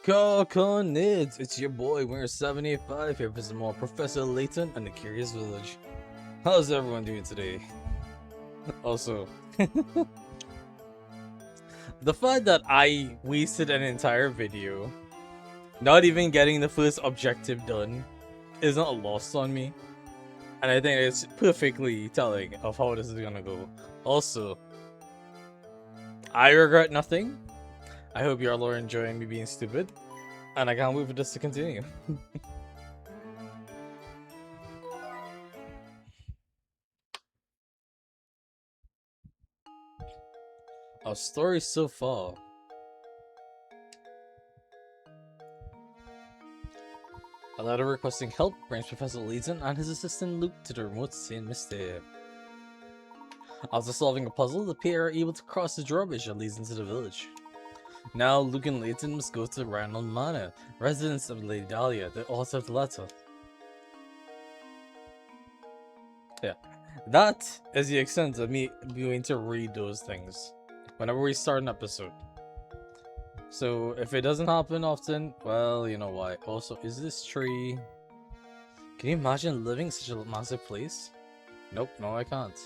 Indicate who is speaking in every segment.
Speaker 1: Nids, it's your boy, Winner 785 here for some more Professor Layton and the Curious Village. How's everyone doing today? Also, the fact that I wasted an entire video not even getting the first objective done is not lost on me. And I think it's perfectly telling of how this is gonna go. Also, I regret nothing. I hope you all are enjoying me being stupid. And I can't wait for this to continue. Our story so far. A letter requesting help brings Professor Layton and his assistant Luke to the remote St. Mystere. After solving a puzzle, the pair are able to cross the drawbridge that leads into the village. Now, Luke and Layton must go to Randall Manor, residence of Lady Dahlia, the author of the letter. Yeah, that is the extent of me going to read those things whenever we start an episode. So, if it doesn't happen often, well, you know why. Also, is this tree... Can you imagine living in such a massive place? Nope, no I can't.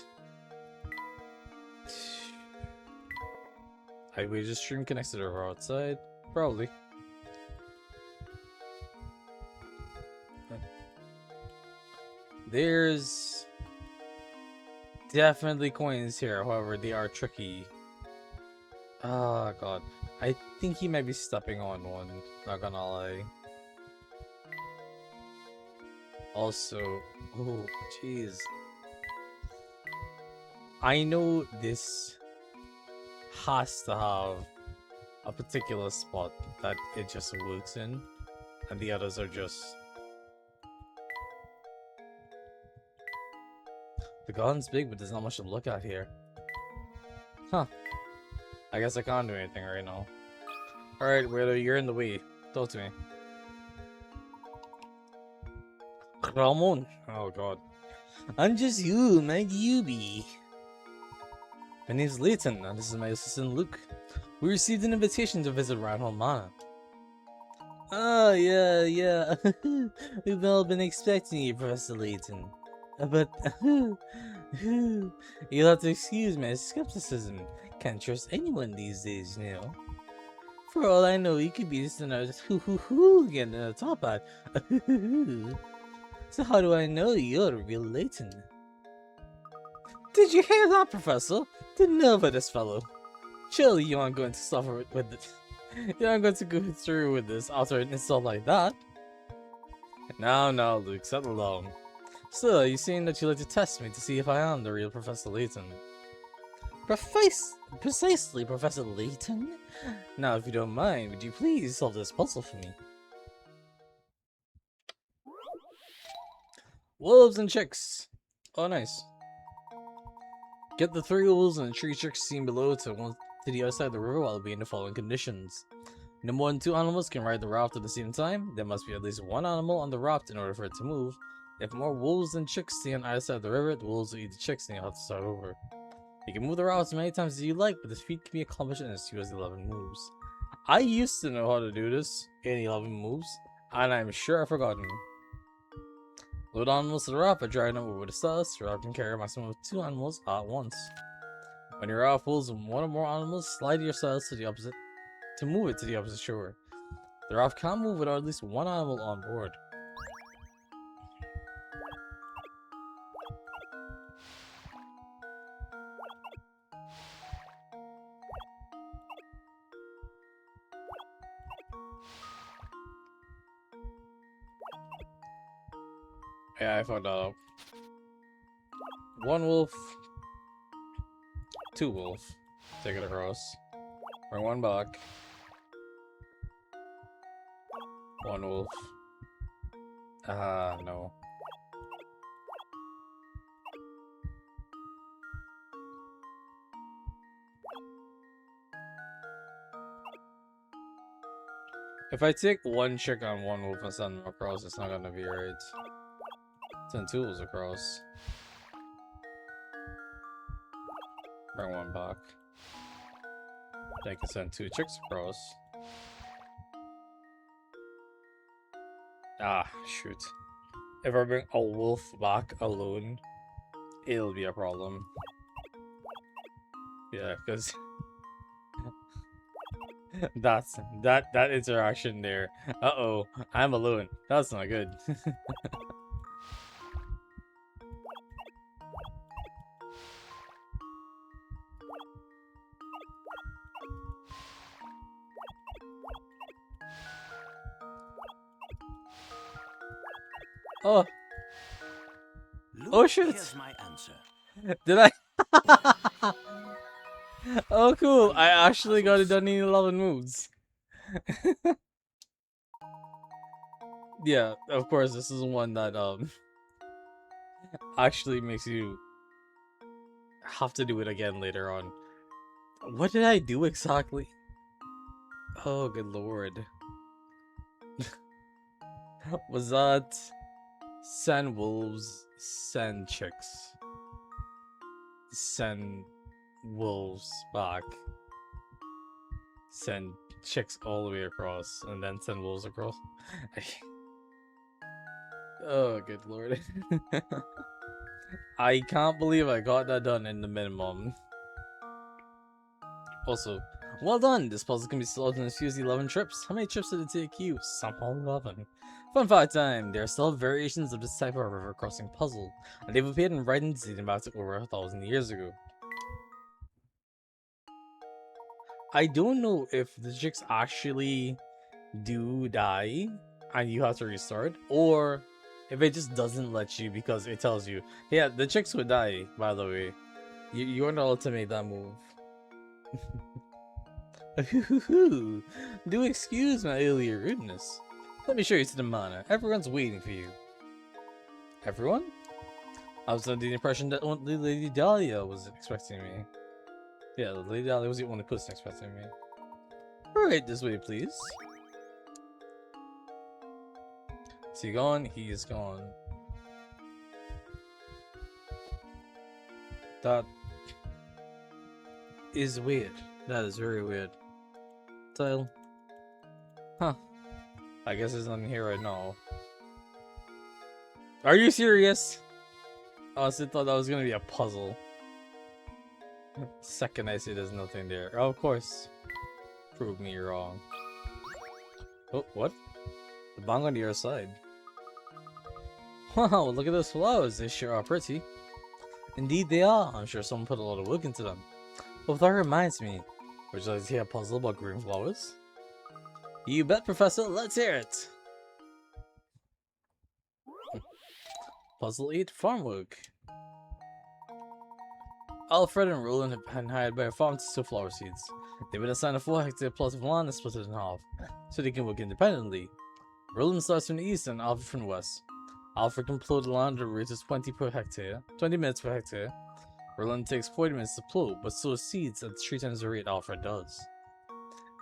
Speaker 1: Highway just stream connects to the outside? Probably. There's definitely coins here, however, they are tricky. Oh god. I think he might be stepping on one, not gonna lie. Also, oh jeez. I know this has to have a particular spot that it just works in, and the others are just... The garden's big, but there's not much to look at here. Huh. I guess I can't do anything right now. Alright, Widow, you're in the way. Talk to me. Ramon. Oh god. I'm just you, my Yubi. My name's Layton, and this is my assistant Luke. We received an invitation to visit Randall Manor. Oh, yeah. We've all been expecting you, Professor Layton. But, you'll have to excuse my skepticism. Can't trust anyone these days, you know. For all I know, you could be just another hooligan in a top hat. So how do I know you're the real Layton? Did you hear that, Professor? Didn't know about this fellow. Surely you aren't going to suffer with it. You aren't going to go through with this after an insult like that. Now, Luke, settle down. Still, you seem that you like to test me to see if I am the real Professor Layton. Precisely, Professor Layton. Now, if you don't mind, would you please solve this puzzle for me? Wolves and chicks. Oh, nice. Get the 3 wolves and the 3 chicks seen below to the other side of the river while being the following conditions. No more than 2 animals can ride the raft at the same time. There must be at least 1 animal on the raft in order for it to move. If more wolves than chicks stay on either side of the river, the wolves will eat the chicks and you'll have to start over. You can move the raft as many times as you like, but this feat can be accomplished in as few as 11 moves. I used to know how to do this in 11 moves, and I'm sure I've forgotten. Load animals to the raft by dragging them over the stars. The raft can carry a maximum of 2 animals at once. When your raft pulls 1 or more animals, slide your sails to the opposite to move it to the opposite shore. The raft can't move without at least 1 animal on board. Yeah, I found that out. 1 wolf, 2 wolf. Take it across. Bring 1 back. 1 wolf. No. If I take 1 chick on 1 wolf and send them across, it's not gonna be right. Send 2 wolves across. Bring 1 back. Then I can send 2 chicks across. Ah, shoot. If I bring a wolf back alone, it'll be a problem. Yeah, because that interaction there. Uh-oh, I'm alone. That's not good. Oh, oh shoot!
Speaker 2: Here's my answer.
Speaker 1: Did I? Oh, cool! I actually got it done in 11 moves. Yeah, of course, this is one that actually makes you have to do it again later on. What did I do exactly? Oh, good lord. Was that send wolves, send chicks, send wolves back, send chicks all the way across, and then send wolves across? Oh, good lord. I can't believe I got that done in the minimum. Also, well done! This puzzle can be solved in as few as 11 trips. How many trips did it take you? Somehow 11. Fun fact time! There are still variations of this type of river crossing puzzle, and they've appeared in writings dating back to over 1,000 years ago. I don't know if the chicks actually do die and you have to restart, or if it just doesn't let you because it tells you, yeah, the chicks would die, by the way. You aren't allowed to make that move. Do excuse my earlier rudeness. Let me show you to the manor. Everyone's waiting for you. Everyone? I was under the impression that only Lady Dahlia was expecting me. Yeah, Lady Dahlia was the only person expecting me. Alright, this way, please. Is he gone? He is gone. That is weird. That is very weird. Tile. Huh. I guess there's nothing here right now. Are you serious? I honestly thought that was gonna be a puzzle. Second I see there's nothing there. Oh, of course. Prove me wrong. Oh, what? The bang on the other side. Wow, look at those flowers. They sure are pretty. Indeed they are. I'm sure someone put a lot of work into them. Oh, that reminds me. Would you like to hear a puzzle about green flowers? You bet, Professor. Let's hear it. Puzzle 8, farm work. Alfred and Roland have been hired by a farm to sow flower seeds. They've been assigned a 4-hectare plot of land and split it in half, so they can work independently. Roland starts from the east and Alfred from the west. Alfred can plow the land at a rate of 20 minutes per hectare. Roland takes 40 minutes to plow, but sows seeds at 3 times the rate Alfred does.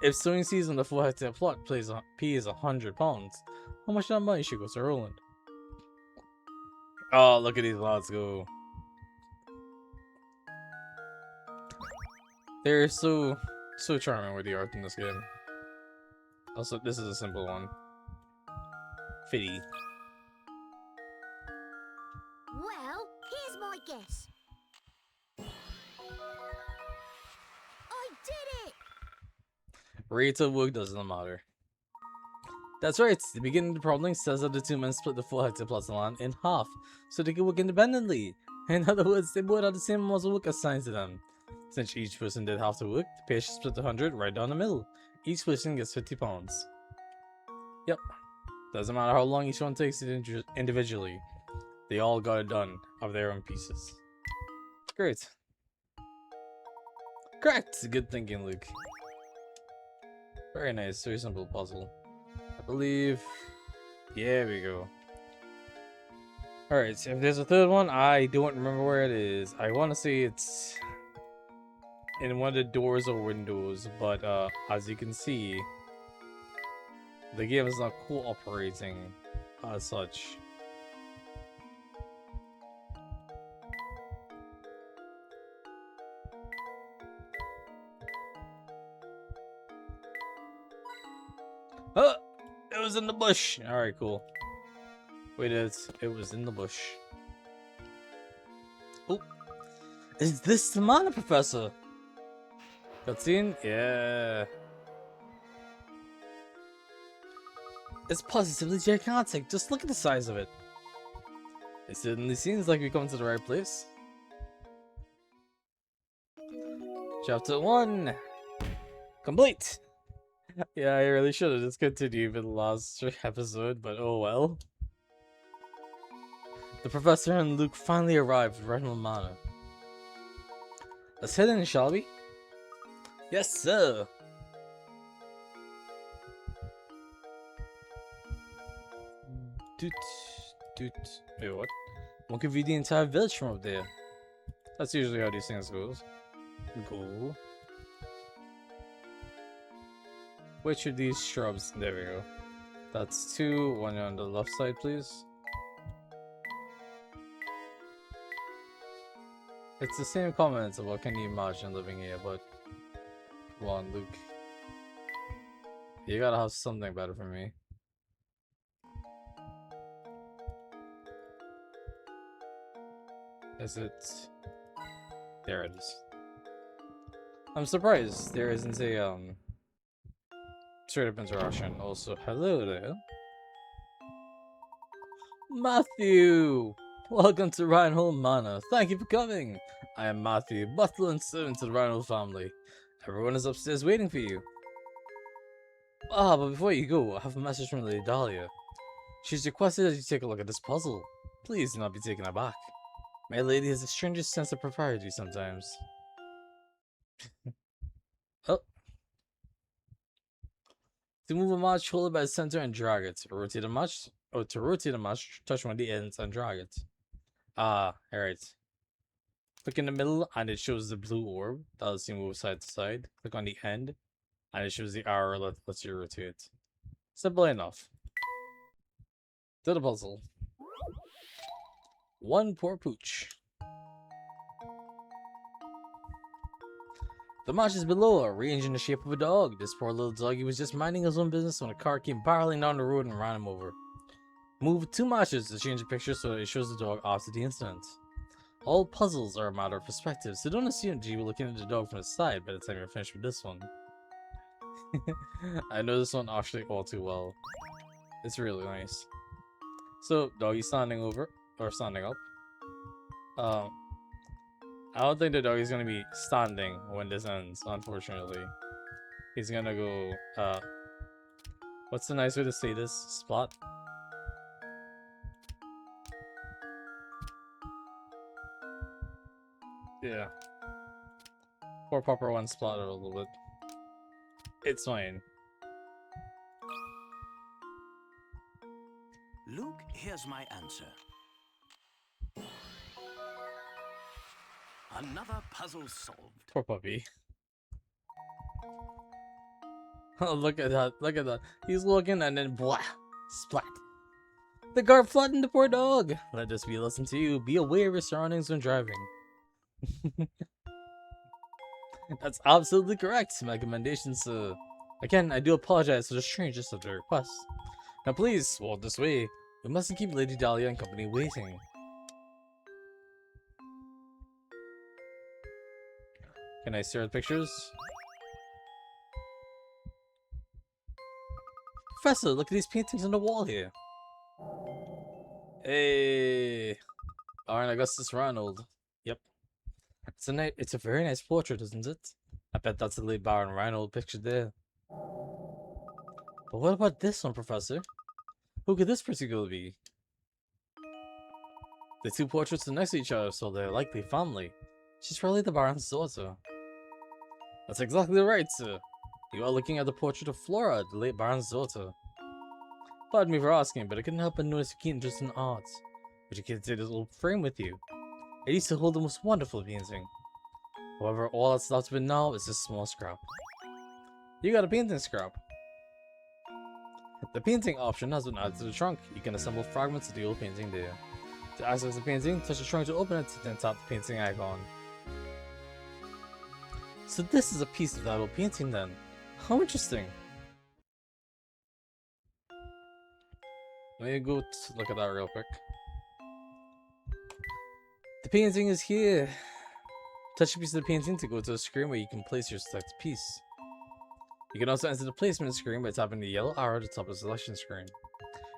Speaker 1: If sowing seeds on the 4-hectare plot pays £100, how much of that money should go to Roland? Oh, look at these lads go. They're so charming with the art in this game. Also, this is a simple one. Flighty.
Speaker 3: Well, here's my guess. I did it!
Speaker 1: Rate of work doesn't matter. That's right, the beginning of the problem says that the two men split the 4-hectare plot of land in half, so they can work independently. In other words, they both had the same amount of work assigned to them. Since each person did half the work, the pair should split 100 right down the middle. Each person gets £50. Yep. Doesn't matter how long each one takes it individually. They all got it done of their own pieces. Great. Correct! Good thinking, Luke. Very nice, very simple puzzle. I believe... Yeah, we go. Alright, so if there's a third one, I don't remember where it is. I want to say it's in one of the doors or windows, but as you can see, the game is not cooperating as such. Oh! It was in the bush! Alright, cool. Wait, it was in the bush. Oh, is this the mana professor? Cutscene? Yeah. It's positively gigantic. Just look at the size of it. It certainly seems like we've come to the right place. Chapter 1 complete. Yeah, I really should have just continued with the last episode, but oh well. The professor and Luke finally arrived at Rhino Manor. Let's head in, shall we? Yes, sir. Doot, doot. Wait, what? One could view the entire village from up there. That's usually how these things goes. Go. Which of these shrubs? There we go. That's 2. One on the left side, please. It's the same comments about can you imagine living here, but come on, Luke. You gotta have something better for me. Is it? There it is. I'm surprised there isn't a straight up interaction. Also, hello there. Matthew! Welcome to Rhino Manor. Thank you for coming. I am Matthew, butler and servant to the Rhino family. Everyone is upstairs waiting for you. Ah, but before you go, I have a message from Lady Dahlia. She's requested that you take a look at this puzzle. Please do not be taken aback. My lady has the strangest sense of propriety sometimes. Oh. To move a match, hold it by the center and drag it. To rotate a match, touch one of the ends and drag it. Ah, alright. Click in the middle and it shows the blue orb that lets you move side to side. Click on the end and it shows the arrow that lets you rotate. Simple enough. To the puzzle. One poor pooch. The match is below, arranged in the shape of a dog. This poor little doggy was just minding his own business when a car came barreling down the road and ran him over. Move 2 matches to change the picture so it shows the dog after the incident. All puzzles are a matter of perspective, so don't assume that you were looking at the dog from the side by the time you're finished with this one. I know this one actually all too well. It's really nice. So, doggy standing over, or standing up. I don't think the doggy's gonna be standing when this ends, unfortunately. He's gonna go, what's the nice way to say this? Splat? Yeah. Poor Pupper one splattered a little bit. It's fine.
Speaker 2: Luke, here's my answer. Another puzzle solved.
Speaker 1: Poor puppy. Oh, look at that. Look at that. He's looking and then blah. Splat. The guard flattened the poor dog. Let this be a lesson to you. Be aware of your surroundings when driving. That's absolutely correct. My recommendations, again, I do apologize for the strangeness of the request. Now please, walk this way. We mustn't keep Lady Dahlia and company waiting. Can I stare at pictures? Professor, look at these paintings on the wall here. Hey, Arn Augustus Ronald. Yep. It's a very nice portrait, isn't it? I bet that's the late Baron Reinhold pictured there. But what about this one, Professor? Who could this particularly be? The 2 portraits are next to each other, so they're likely family. She's probably the Baron's daughter. That's exactly right, sir. You are looking at the portrait of Flora, the late Baron's daughter. Pardon me for asking, but I couldn't help but notice your keen interest in art. Would you care to take this little frame with you? It used to hold the most wonderful painting. However, all that's left of it now is this small scrap. You got a painting scrap. The painting option has been added to the trunk. You can assemble fragments of the old painting there. To access the painting, touch the trunk to open it, then tap the painting icon. So this is a piece of that old painting then. How interesting. Let me go look at that real quick. The painting is here. Touch a piece of the painting to go to a screen where you can place your selected piece. You can also enter the placement screen by tapping the yellow arrow at the top of the selection screen.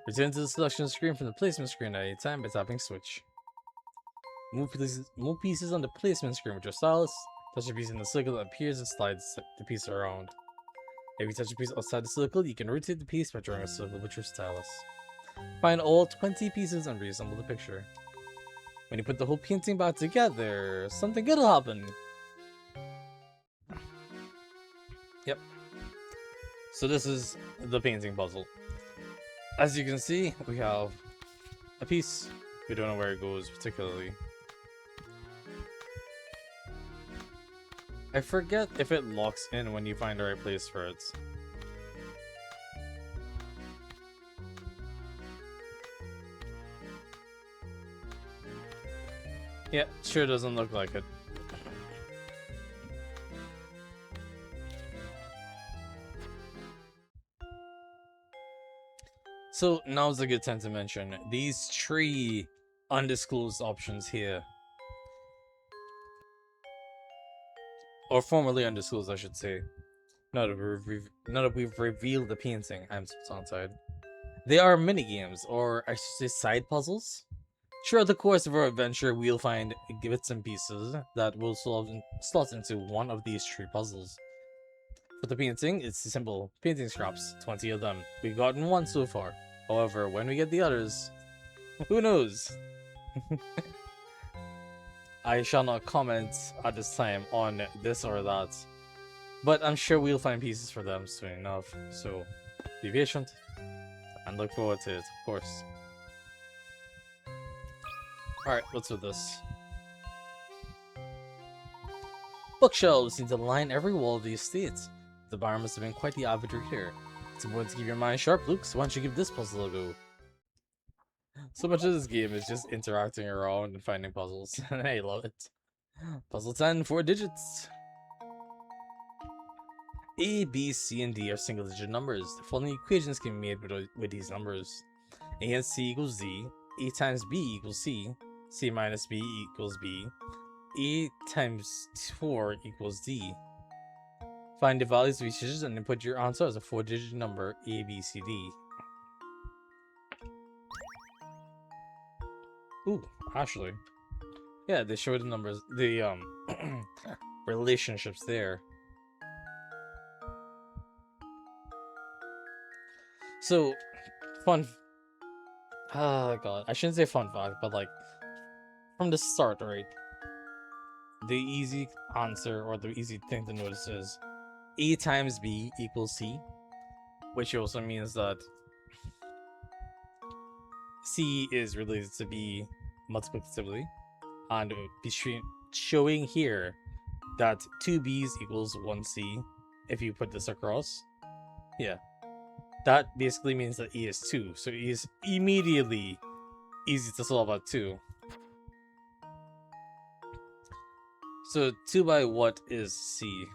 Speaker 1: Return to the selection screen from the placement screen at any time by tapping switch. Move pieces on the placement screen with your stylus. Touch a piece in the circle that appears and slide the piece around. If you touch a piece outside the circle, you can rotate the piece by drawing a circle with your stylus. Find all 20 pieces and reassemble the picture. When you put the whole painting back together, something good will happen. Yep. So this is the painting puzzle. As you can see, we have a piece. We don't know where it goes particularly. I forget if it locks in when you find the right place for it. Yeah, sure doesn't look like it. So now's a good time to mention these 3 undisclosed options here. Or formerly undisclosed, I should say. Now that we've revealed the painting, I'm so tongue-tied. They are minigames, or I should say side puzzles. Throughout the course of our adventure, we'll find bits and pieces that will slot into one of these 3 puzzles. For the painting, it's simple. Painting scraps, 20 of them. We've gotten 1 so far. However, when we get the others, who knows? I shall not comment at this time on this or that, but I'm sure we'll find pieces for them soon enough, so be patient and look forward to it, of course. Alright, what's with this? Bookshelves seem to line every wall of the estate. The bar must have been quite the avid reader. It's important to keep your mind sharp, Luke, so why don't you give this puzzle a go? So much of this game is just interacting around and finding puzzles, and I love it. Puzzle 10, 4 digits. A, B, C, and D are single-digit numbers. The following equations can be made with these numbers. A and C equals D, A times B equals C, C minus B equals B, A times 4 equals D. Find the values of each digit and input your answer as a 4-digit number A, B, C, D. Ooh, actually. Yeah, they show the numbers, the relationships there. So, oh god, I shouldn't say fun fact, but like, from the start, right? The easy answer, or the easy thing to notice is A times B equals C, which also means that C is related to B multiplicatively, and between showing here that 2 B's equals 1 C if you put this across. Yeah. That basically means that E is 2, so E is immediately easy to solve at 2. So 2 by what is C?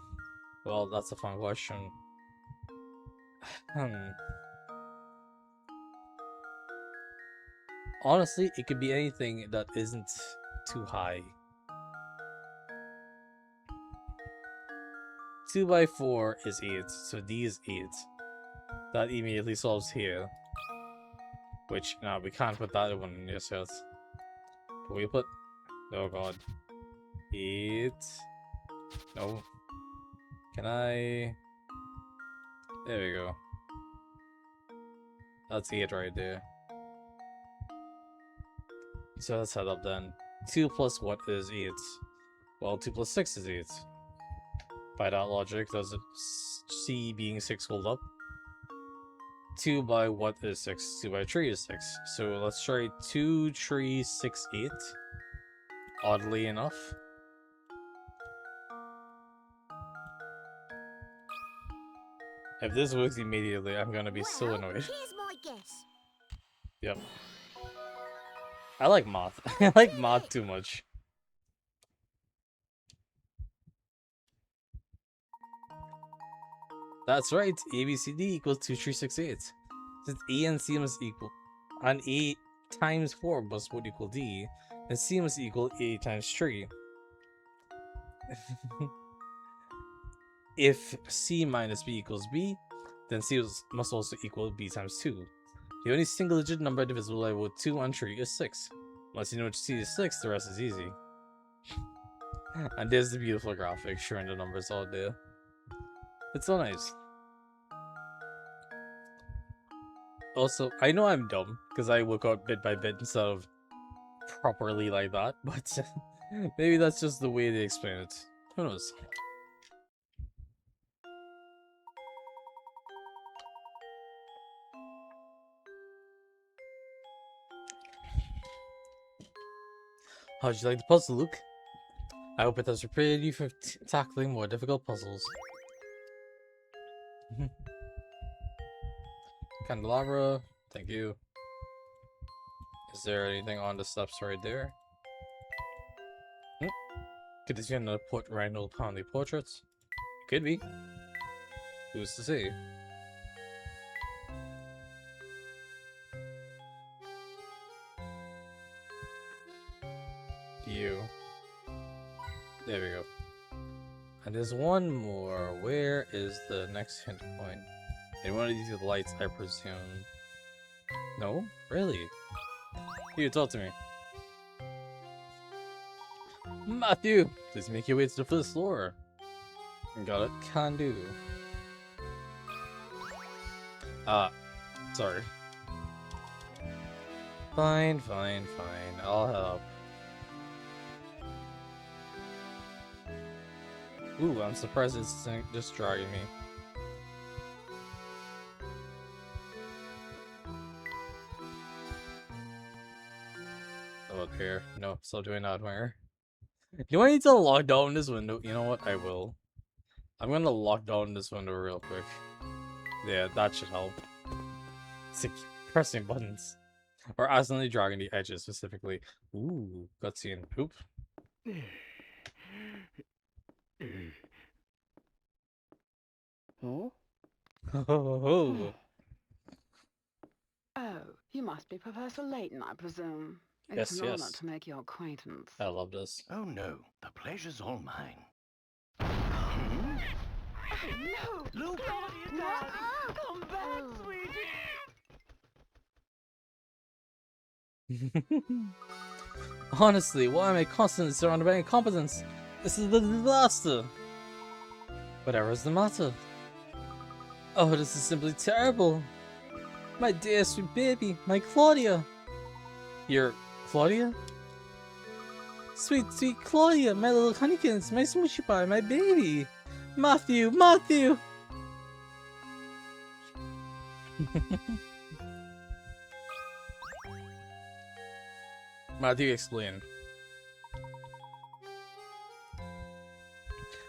Speaker 1: Well, that's a fun question. Honestly, it could be anything that isn't too high. 2 by 4 is 8, so D is 8. That immediately solves here. Which, no, we can't put that one in this yet. Can we put... Oh god. 8... No. Can I... There we go. That's 8 right there. So let's head up then. 2 plus what is 8? Well, 2 plus 6 is 8. By that logic, does it C being 6 hold up? 2 by what is 6? 2 by 3 is 6. So let's try 2, 3, 6, 8. Oddly enough. If this works immediately, I'm gonna be so annoyed.
Speaker 3: Here's my guess.
Speaker 1: Yep. I like math. I like math too much. That's right, ABCD equals 2, 3, 6, 8. Since A and C must equal And A times 4 must would equal D, and C must equal A times 3. If C minus B equals B, then C must also equal B times 2. The only single-digit number divisible by both 2 and 3 is 6. Once you know which C is 6, the rest is easy. And there's the beautiful graphic showing the numbers all there. It's so nice. Also, I know I'm dumb, because I work out bit by bit instead of properly like that, but maybe that's just the way they explain it. Who knows? How'd you like the puzzle, Luke? I hope it has prepared you for tackling more difficult puzzles. Candelabra, thank you. Is there anything on the steps right there? Could this be another Reinhold Poundley portraits? Could be. Who's to say? You. There we go. And there's one more. Where is the next hint point? In one of these lights, I presume. No? Really? You talk to me. Matthew! Please make your way to the first floor. Got it? Can do. Sorry. Fine. I'll help. Ooh, I'm surprised it's just dragging me. Oh, up here. No, still doing that where? Do I need to lock down this window? You know what? I will. I'm gonna lock down this window real quick. Yeah, that should help. It's like pressing buttons. Or accidentally dragging the edges specifically. Ooh, cutscene. Oop.
Speaker 4: Oh?
Speaker 1: Oh.
Speaker 4: Oh, you must be Professor Layton, I presume.
Speaker 1: Yes,
Speaker 4: It's an honor
Speaker 1: yes.
Speaker 4: to make your acquaintance.
Speaker 1: I love this.
Speaker 2: Oh no, the pleasure's all mine.
Speaker 4: No!
Speaker 2: Luke!
Speaker 4: Come back, sweetie!
Speaker 1: Honestly, why am I constantly surrounded by incompetence? This is a disaster. Whatever is the matter? Oh, this is simply terrible. My dear sweet baby, my Claudia. Your Claudia? Sweet Claudia, my little honeykins, my smoochy pie, my baby. Matthew! Matthew explained.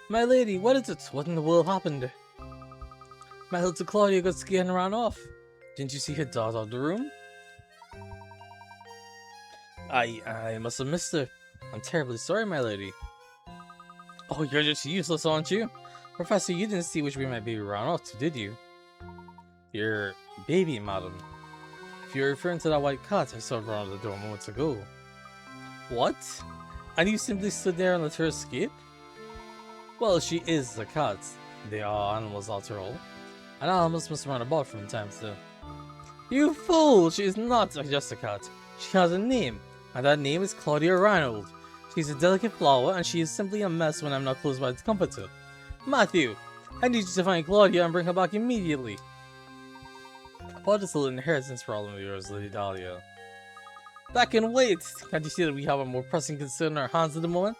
Speaker 1: My lady, what is it? What in the world happened? My little Claudia got scared and ran off. Didn't you see her dart out of the room? I must have missed her. I'm terribly sorry, my lady. Oh, you're just useless, aren't you? Professor, you didn't see which way my baby ran off to, did you? Your baby, madam. If you're referring to that white cat, I saw it run out of the door moments ago. What? And you simply stood there and let her escape? Well, she is a cat. They are animals after all. And animals must run about from time to time. You fool! She is not just a cat. She has a name, and that name is Claudia Reinhold. She's a delicate flower, and she is simply a mess when I'm not close by to comfort her. Matthew, I need you to find Claudia and bring her back immediately. What is a little inheritance problem of yours, Lady Dahlia? That can wait! Can't you see that we have a more pressing concern in our hands at the moment?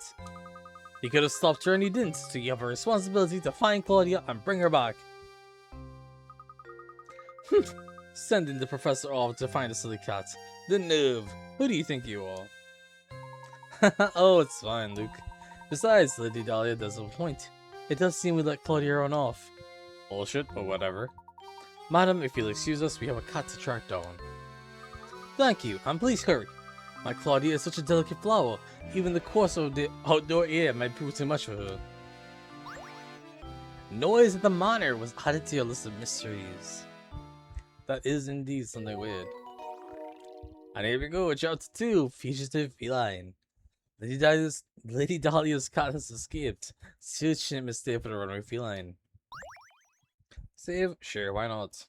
Speaker 1: You could have stopped her and you didn't, so you have a responsibility to find Claudia and bring her back. Sending the professor off to find a silly cat. The nerve! Who do you think you are? Oh, it's fine, Luke. Besides, Lady Dahlia does have a point. It does seem we let Claudia run off. Bullshit, but whatever. Madam, if you'll excuse us, we have a cat to track down. Thank you, and please hurry. My Claudia is such a delicate flower. Even the course of the outdoor air might prove too much for her. Noise at the manor was added to your list of mysteries. That is indeed something weird. And here we go, chapter 2, Fugitive Feline. Lady Dahlia's cat has escaped. Still shouldn't mistake for the runaway feline. Save? Sure, why not?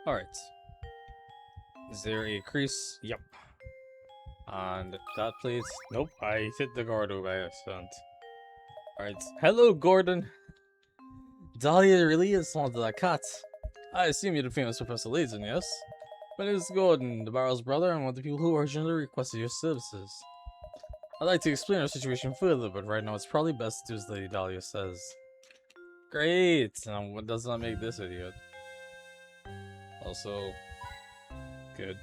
Speaker 1: Alright. Is there a crease? Yep. And that plate. Nope, I hit the Gordo by accident. Alright. Hello, Gordon! Dahlia really is fond of that cat. I assume you're the famous Professor Layton, yes? My name is Gordon, the Barrel's brother, and one of the people who originally requested your services. I'd like to explain our situation further, but right now it's probably best to do as Lady Dahlia says. Great! Now, what does not make this idiot? Also, good.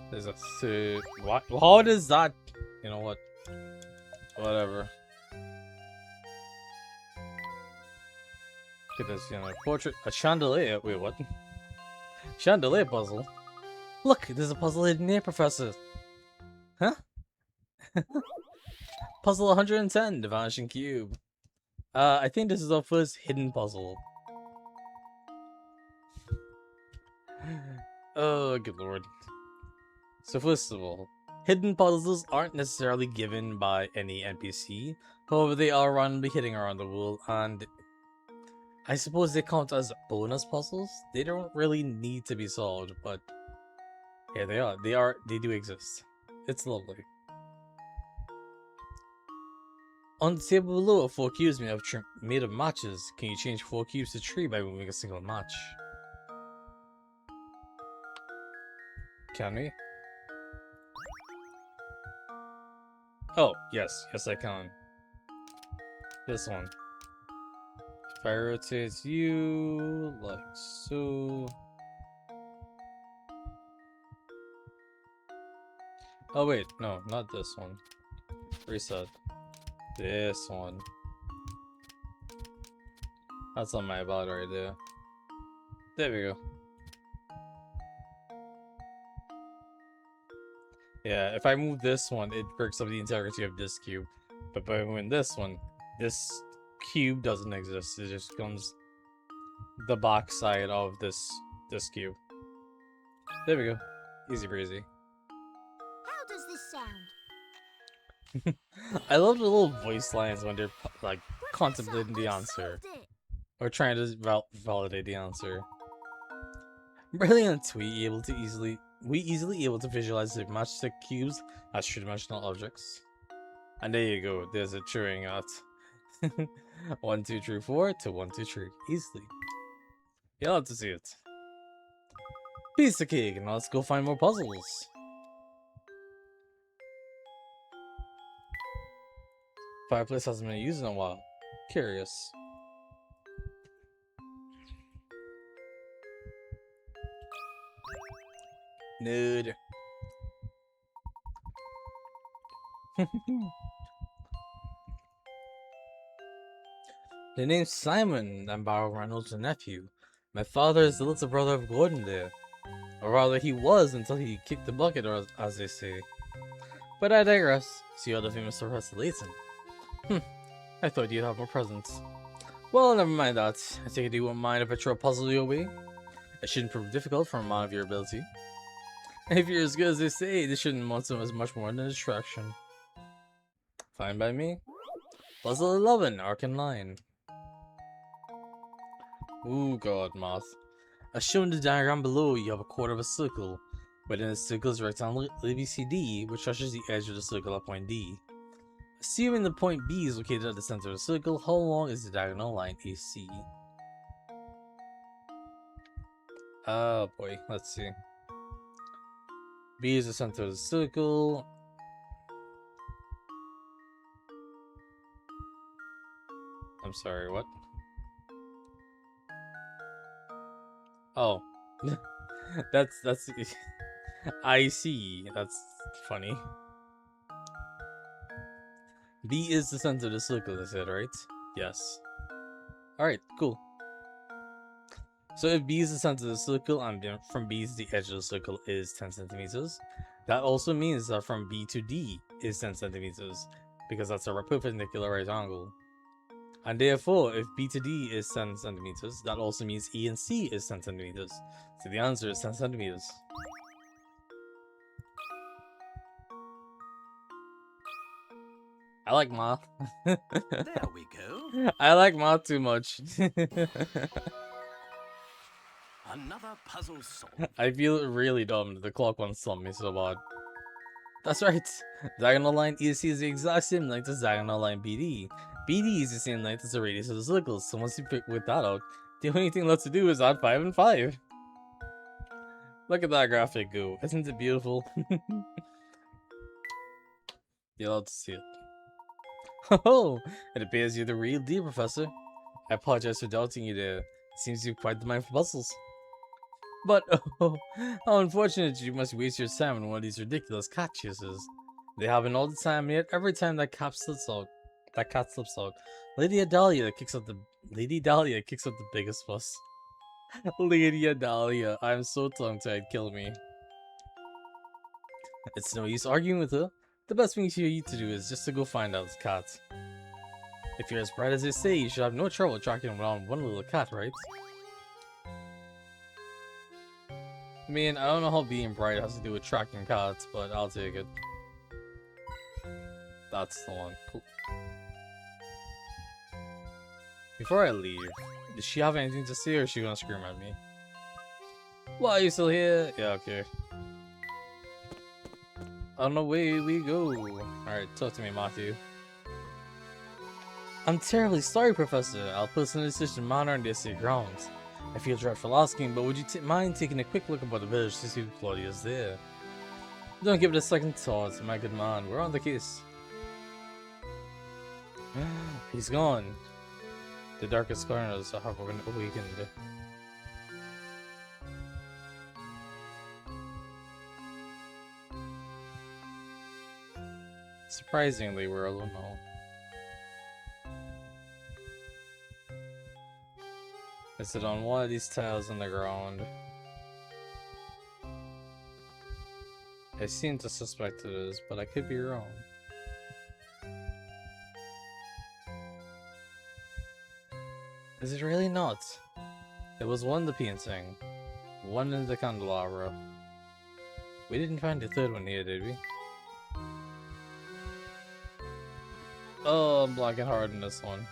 Speaker 1: There's a third. What? How does that? You know what? Whatever. Look at this, you know, portrait. A chandelier. Wait, what? Chandelier puzzle? Look, there's a puzzle hidden here, Professor. Huh? Puzzle 110, the Vanishing Cube. I think this is our first hidden puzzle. Oh, good lord. So first of all, hidden puzzles aren't necessarily given by any NPC, however they are randomly hitting around the world, and I suppose they count as bonus puzzles. They don't really need to be solved, but yeah, they do exist. It's lovely. On the table below are 4 cubes made of matches. Can you change 4 cubes to 3 by moving a single match? Can we? Oh, yes. Yes, I can. This one. If I rotate you, like so. Oh, wait. No, not this one. Reset. This one. That's on my bot right there. There we go. Yeah, if I move this one, it breaks up the integrity of this cube. But by moving this one, this cube doesn't exist. It just becomes the back side of this cube. There we go. Easy breezy.
Speaker 3: How does this sound?
Speaker 1: I love the little voice lines when they're like
Speaker 3: Professor,
Speaker 1: contemplating the
Speaker 3: I've
Speaker 1: answer
Speaker 3: solved it.
Speaker 1: or trying to validate the answer. Brilliant! We easily able to visualize the matchstick cubes as three-dimensional objects. And there you go. There's it chewing out. 1, 2, 3, 4 to 1, 2, 3 easily. You'll have to see it. Piece of cake. Now let's go find more puzzles. Fireplace hasn't been used in a while. Curious. Nude. The name's Simon. I'm Barrow Reynolds' nephew. My father is the little brother of Gordon there. Or rather, he was until he kicked the bucket, or as they say. But I digress. See how the famous Professor Layton. I thought you'd have more presents. Well, never mind that. I take it you wouldn't mind if I throw a puzzle your way? It shouldn't prove difficult for a man of your ability. If you're as good as they say, this shouldn't amount to as much more than a distraction. Fine by me. Puzzle 11, Arcane Line. Ooh, god, math. As shown in the diagram below, you have a quarter of a circle. Within the circle is a rectangle ABCD, which touches the edge of the circle at point D. Assuming the point B is located at the center of the circle, how long is the diagonal line AC? Oh boy, let's see. B is the center of the circle. I'm sorry, what? Oh. that's I see. That's funny. B is the center of the circle, I said, right? Yes. Alright, cool. So if B is the center of the circle, and from B to the edge of the circle is 10 centimeters, That also means that from B to D is 10 centimeters, because that's a perpendicular right angle. And therefore, if B to D is 10 centimeters, that also means E and C is 10 centimeters. So the answer is 10 centimeters. I like math.
Speaker 2: There we go.
Speaker 1: I like math too much.
Speaker 2: Another puzzle solved.
Speaker 1: I feel really dumb that the clock won't stop me so bad. That's right. Diagonal line EC is the exact same length as diagonal line BD. BD is the same length as the radius of the circle, so once you figure that out, the only thing left to do is add 5 and 5. Look at that graphic go. Isn't it beautiful? You're allowed to see it. Oh, it appears you're the real deal, Professor. I apologize for doubting you there. It seems you've quite the mind for puzzles. But, oh, how unfortunate you must waste your time on one of these ridiculous cat chases. They happen all the time, and yet every time that cat slips out, Lady Dahlia kicks up the biggest fuss. Lady Dahlia, I'm so tongue-tied, kill me. It's no use arguing with her. The best thing for you to do is just to go find out this cat. If you're as bright as they say, you should have no trouble tracking around one little cat, right? I mean, I don't know how being bright has to do with tracking cats, but I'll take it. That's the one. Cool. Before I leave, does she have anything to say or is she gonna scream at me? Why are you still here? Yeah, okay. On the way we go. Alright, talk to me, Matthew. I'm terribly sorry, Professor. I'll personally assist in monitoring the estate grounds. I feel dreadful asking, but would you mind taking a quick look about the village to see if Claudia's there? Don't give it a second thought, my good man. We're on the case. He's gone. The darkest corners have awakened. Surprisingly, we're alone now. Is it on one of these tiles on the ground? I seem to suspect it is, but I could be wrong. Is it really not? There was one in the painting, one in the candelabra. We didn't find the third one here, did we? Oh, I'm blocking hard in this one.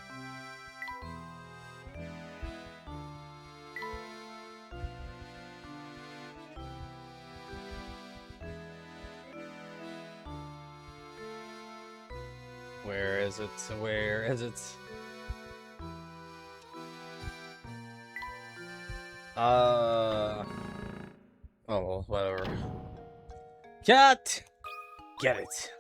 Speaker 1: Where is it? Where is it? Oh, whatever. Cat! Get it.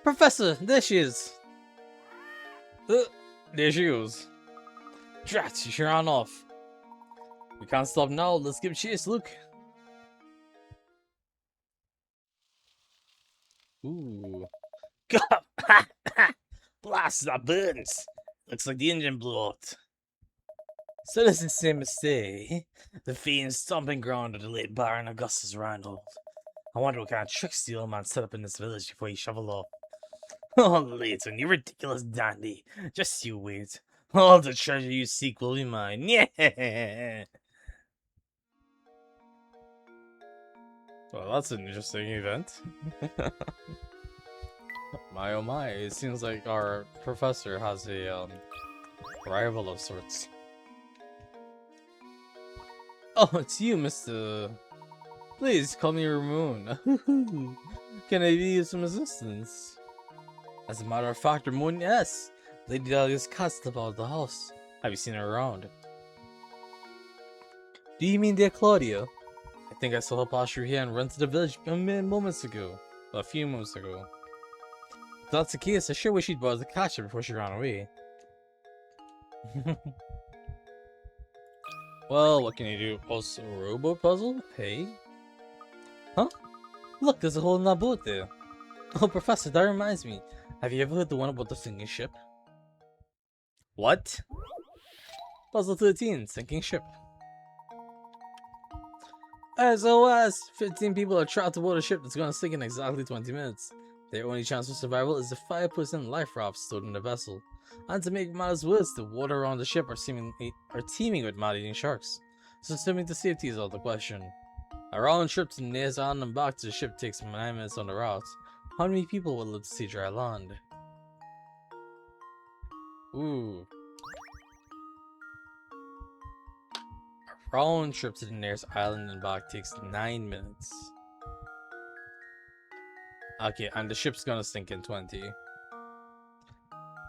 Speaker 1: Professor, there she is. There she goes. Drat, she ran off. We can't stop now. Let's give chase, look. Ooh. Blast, that burns. Looks like the engine blew out. So this is the same mistake. The fiend stomping ground of the late Baron Augustus Reinhold. I wonder what kind of tricks the old man set up in this village before he shoveled off. Oh, Layton, you ridiculous dandy. Just you wait. All the treasure you seek will be mine. Yeah. Well, that's an interesting event. My oh my, it seems like our professor has a rival of sorts. Oh, it's you, Mr. Please call me Ramon. Can I be of some assistance? As a matter of fact, Ramon, yes. Lady Dahlia's cat slipped out of the house. Have you seen her around? Do you mean dear Claudia? I think I saw her pass through here and run to the village a few moments ago. If that's the case, I sure wish she'd bother to catch her before she ran away. Well, what can you do? Also, a rowboat puzzle? Hey? Huh? Look, there's a hole in that boat there. Oh, Professor, that reminds me. Have you ever heard the one about the sinking ship? What? Puzzle 13, sinking ship. SOS! 15 people are trapped aboard a ship that's gonna sink in exactly 20 minutes. Their only chance for survival is the 5% life raft stored in the vessel. And to make matters worse, the water around the ship are teeming with man-eating sharks. So swimming to safety is out of the question. A round trip to the nearest island and back to the ship takes 9 minutes on the route. How many people will live to see dry land? Ooh. A round trip to the nearest island and back takes 9 minutes. Okay, and the ship's gonna sink in 20.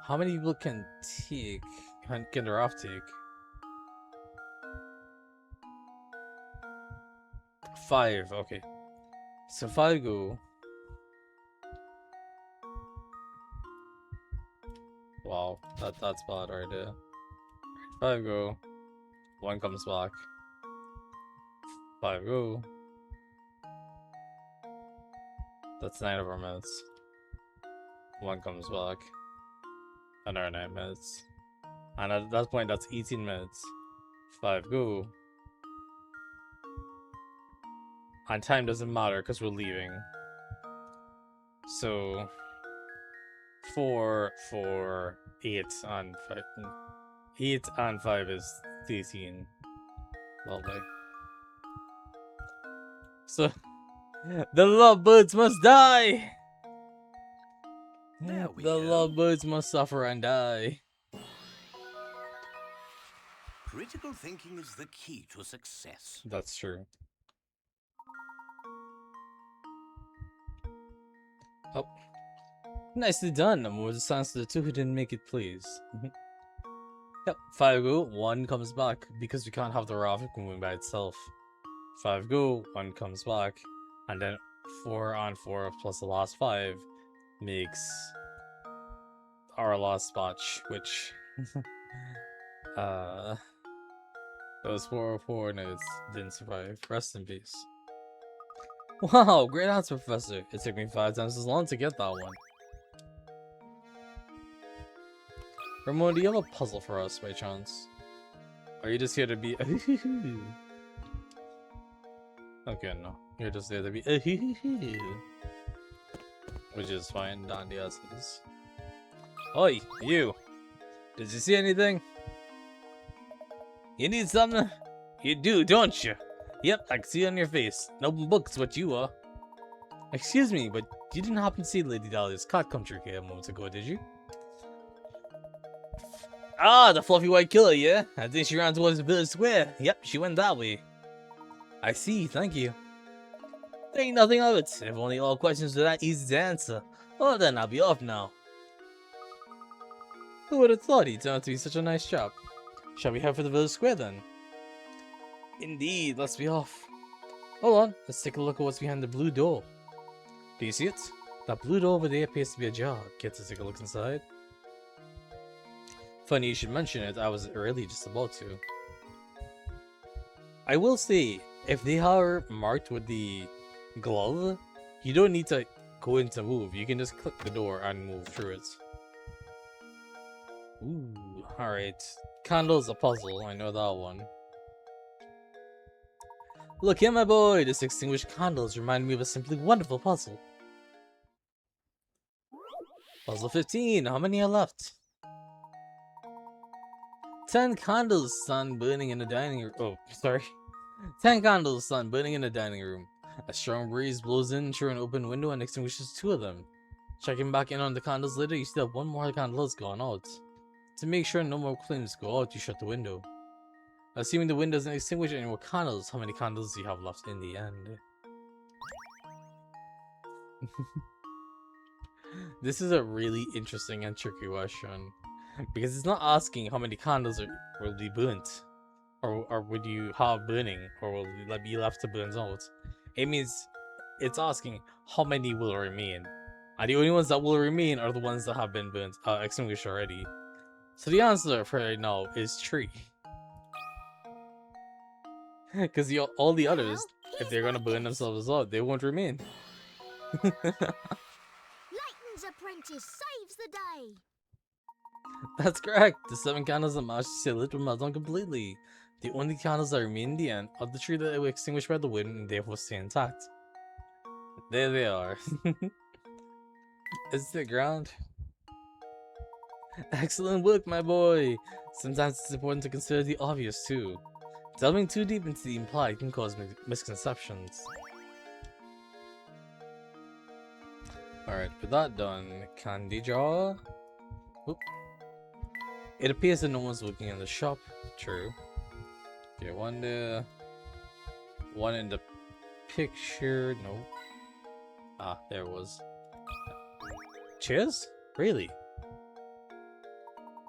Speaker 1: How many people can the raft take? 5, okay. So if I go... Wow, that's bad right there. If I go... 1 comes back. 5 go. That's 9 of our minutes. 1 comes back. Another 9 minutes. And at that point, that's 18 minutes. 5 go. And time doesn't matter because we're leaving. So 4, 8 and 5. 8 and 5 is 18. Lovely. So the lovebirds must die!
Speaker 2: There we
Speaker 1: The
Speaker 2: go.
Speaker 1: lovebirds must suffer and die.
Speaker 2: Critical thinking is the key to success.
Speaker 1: That's true. Oh. Nicely done. I'm more the silence to the 2 who didn't make it, please. Yep. 5 go, 1 comes back because we can't have the raft moving by itself. 5 go, 1 comes back, and then 4 on 4 plus the last 5 makes our last spotch, which those 404 notes didn't survive. Rest in peace. Wow, great answer, Professor. It took me 5 times as long to get that one. Ramon, do you have a puzzle for us by chance? Are you just here to be Okay, no. You're just there to be which is fine, dandy as it is. Oi, you! Did you see anything? You need something? You do, don't you? Yep, I can see it on your face. An open book's what you are. Excuse me, but you didn't happen to see Lady Dahlia's cat come through here a moment ago, did you? Ah, the fluffy white killer, yeah? I think she ran towards the village square. Yep, she went that way. I see, thank you. Think nothing of it. If only all questions were that easy to answer. Well then, I'll be off now. Who would have thought he turned out to be such a nice chap? Shall we head for the village square then? Indeed, let's be off. Hold on, let's take a look at what's behind the blue door. Do you see it? That blue door over there appears to be ajar. Get to take a look inside. Funny you should mention it, I was really just about to. I will say, if they are marked with the glove, you don't need to go in to move. You can just click the door and move through it. Ooh, alright. Candle's a puzzle, I know that one. Look here, my boy! This extinguished candles remind me of a simply wonderful puzzle. Puzzle 15, how many are left? 10 candles stand burning in the dining room. Oh, sorry. 10 candles stand burning in the dining room. A strong breeze blows in through an open window and extinguishes 2 of them. Checking back in on the candles later, you see that 1 more candle has gone out. To make sure no more flames go out, you shut the window. Assuming the wind doesn't extinguish any more candles, how many candles do you have left in the end? This is a really interesting and tricky question. Because it's not asking how many candles will be burnt. Or would you have burning, or will you be left to burn out? It means it's asking how many will remain. And the only ones that will remain are the ones that have been burnt, extinguished already. So the answer for right now is 3. Because all the others, if they're gonna burn themselves out, they won't remain.
Speaker 3: Layton's apprentice saves the day.
Speaker 1: That's correct. The 7 candles that match the lit will melt down completely. The only candles that remain in the end are the tree that were extinguished by the wind and therefore stay intact. There they are. Is the ground? Excellent work, my boy! Sometimes it's important to consider the obvious too. Delving too deep into the implied can cause misconceptions. Alright, with that done, candy jar. Oop. It appears that no one's looking in the shop. True. Okay, one there. One in the picture. No. Ah, there it was. Chairs? Really?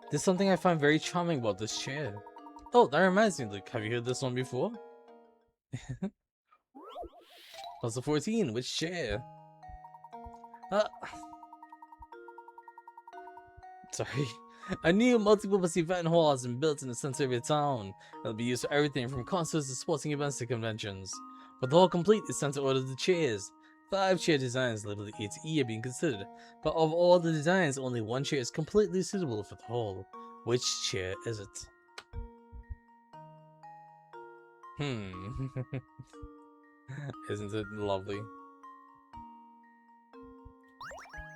Speaker 1: There's something I find very charming about this chair. Oh, that reminds me, Luke. Have you heard this one before? Puzzle 14, which chair? Sorry. A new multi-purpose event hall has been built in the center of your town. It'll be used for everything from concerts to sporting events to conventions. With the hall complete, it's time to order the chairs. 5 chair designs labeled A to E are being considered, but of all the designs, only one chair is completely suitable for the hall. Which chair is it? Isn't it lovely?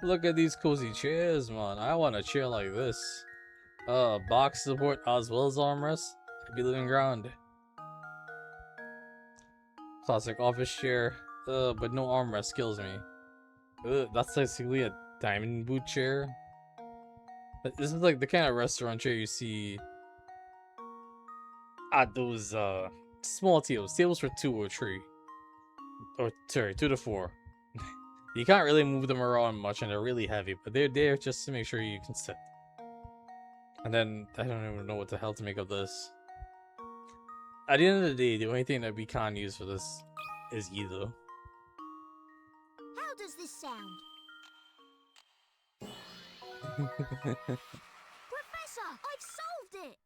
Speaker 1: Look at these cozy chairs, man. I want a chair like this. Box support as well as armrest. Could be living ground. Classic office chair. But no armrest kills me. That's basically a diamond boot chair. This is like the kind of restaurant chair you see at those small tables for 2 or 3. Or sorry, 2 to 4. You can't really move them around much and they're really heavy, but they're there just to make sure you can sit. And then I don't even know what the hell to make of this. At the end of the day, the only thing that we can't use for this is either.
Speaker 3: How does this sound? Professor, I've solved it!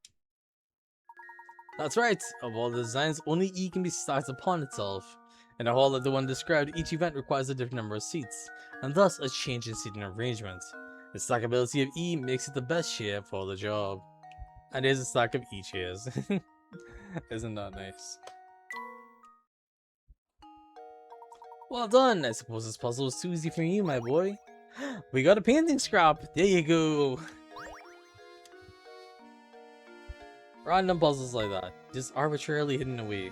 Speaker 1: That's right! Of all the designs, only E can be stacked upon itself. In a hall like the one described, each event requires a different number of seats, and thus a change in seating arrangement. The stackability of E makes it the best chair for the job. And there's a stack of E chairs. Isn't that nice? Well done! I suppose this puzzle was too easy for you, my boy. We got a painting scrap! There you go! Random puzzles like that, just arbitrarily hidden away.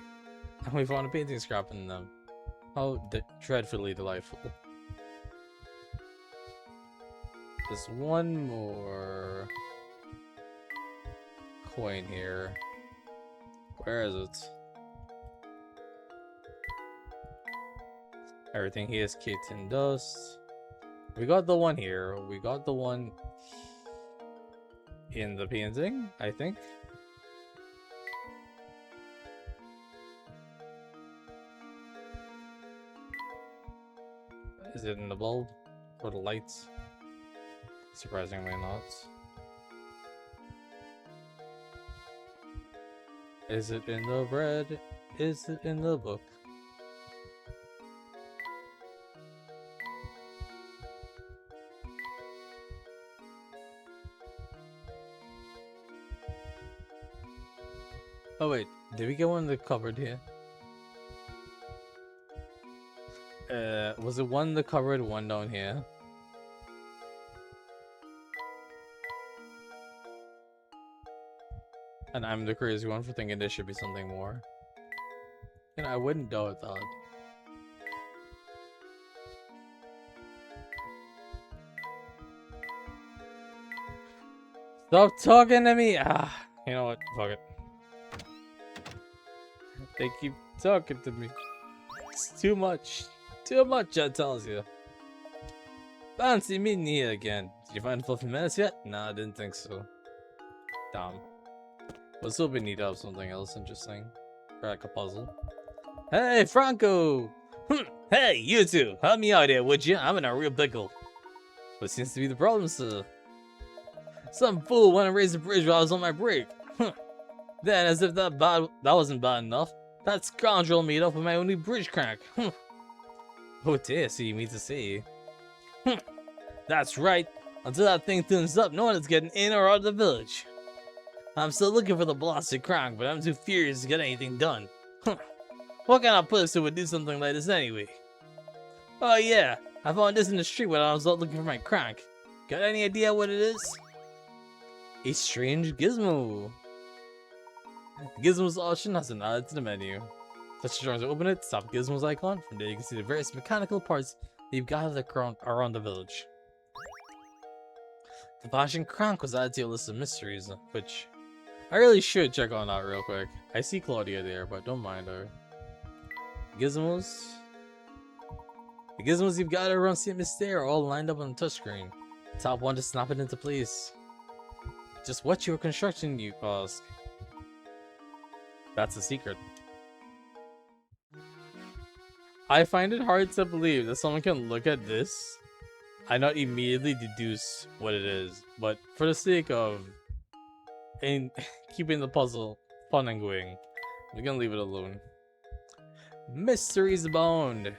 Speaker 1: And we found a painting scrap in them. How dreadfully delightful. There's one more coin here. Where is it? Everything here is caked in dust. We got the one here. We got the one in the painting, I think. Is it in the bulb or the lights? Surprisingly not. Is it in the bread? Is it in the book? Oh wait, did we get one in the cupboard here? Was it one in the cupboard, one down here? And I'm the crazy one for thinking there should be something more. And I wouldn't doubt that. Stop talking to me! Ah, you know what? Fuck it. They keep talking to me. It's too much. Too much, that tells you. Fancy meeting here again. Did you find fluffy minutes yet? Nah, I didn't think so. Damn. Was hoping he'd have something else interesting. Crack a puzzle. Hey, Franco! Hey, you two! Help me out here, would you? I'm in a real pickle. What seems to be the problem, sir? Some fool wanted to raise the bridge while I was on my break. Then, as if that wasn't bad enough, that scoundrel made up with my only bridge crack. Oh dear, so you mean to say? That's right. Until that thing turns up, no one is getting in or out of the village. I'm still looking for the blasted crank, but I'm too furious to get anything done. Huh. What kind of person would do something like this anyway? Oh yeah, I found this in the street when I was out looking for my crank. Got any idea what it is? A strange gizmo. The Gizmos option has been added to the menu. Touch the drawing to open it, tap Gizmo's icon. From there you can see the various mechanical parts that you've gathered around the village. The flashing crank was added to your list of mysteries, which I really should check on out real quick. I see Claudia there, but don't mind her. Gizmos. The gizmos you've gathered around St. Mystere are all lined up on the touchscreen. Tap one to snap it into place. Just what you were constructing, you ask? That's a secret. I find it hard to believe that someone can look at this and not immediately deduce what it is, but for the sake of keeping the puzzle fun and going, we're gonna leave it alone. Mysteries abound.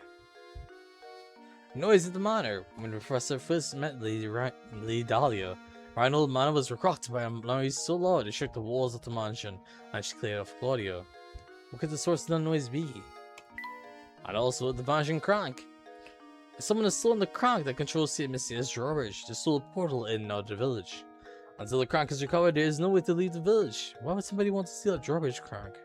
Speaker 1: Noise at the manor. When the professor first met Lady Dahlia, Reinhold Manor was rocked by a noise so loud it shook the walls of the mansion, and she cleared off Claudia. What could the source of the noise be? And also the vanishing crank. Someone has stolen the crank that controls St. Mystere's drawbridge to stole a portal in and out of the village. Until the crank is recovered, there is no way to leave the village. Why would somebody want to steal a drawbridge crank?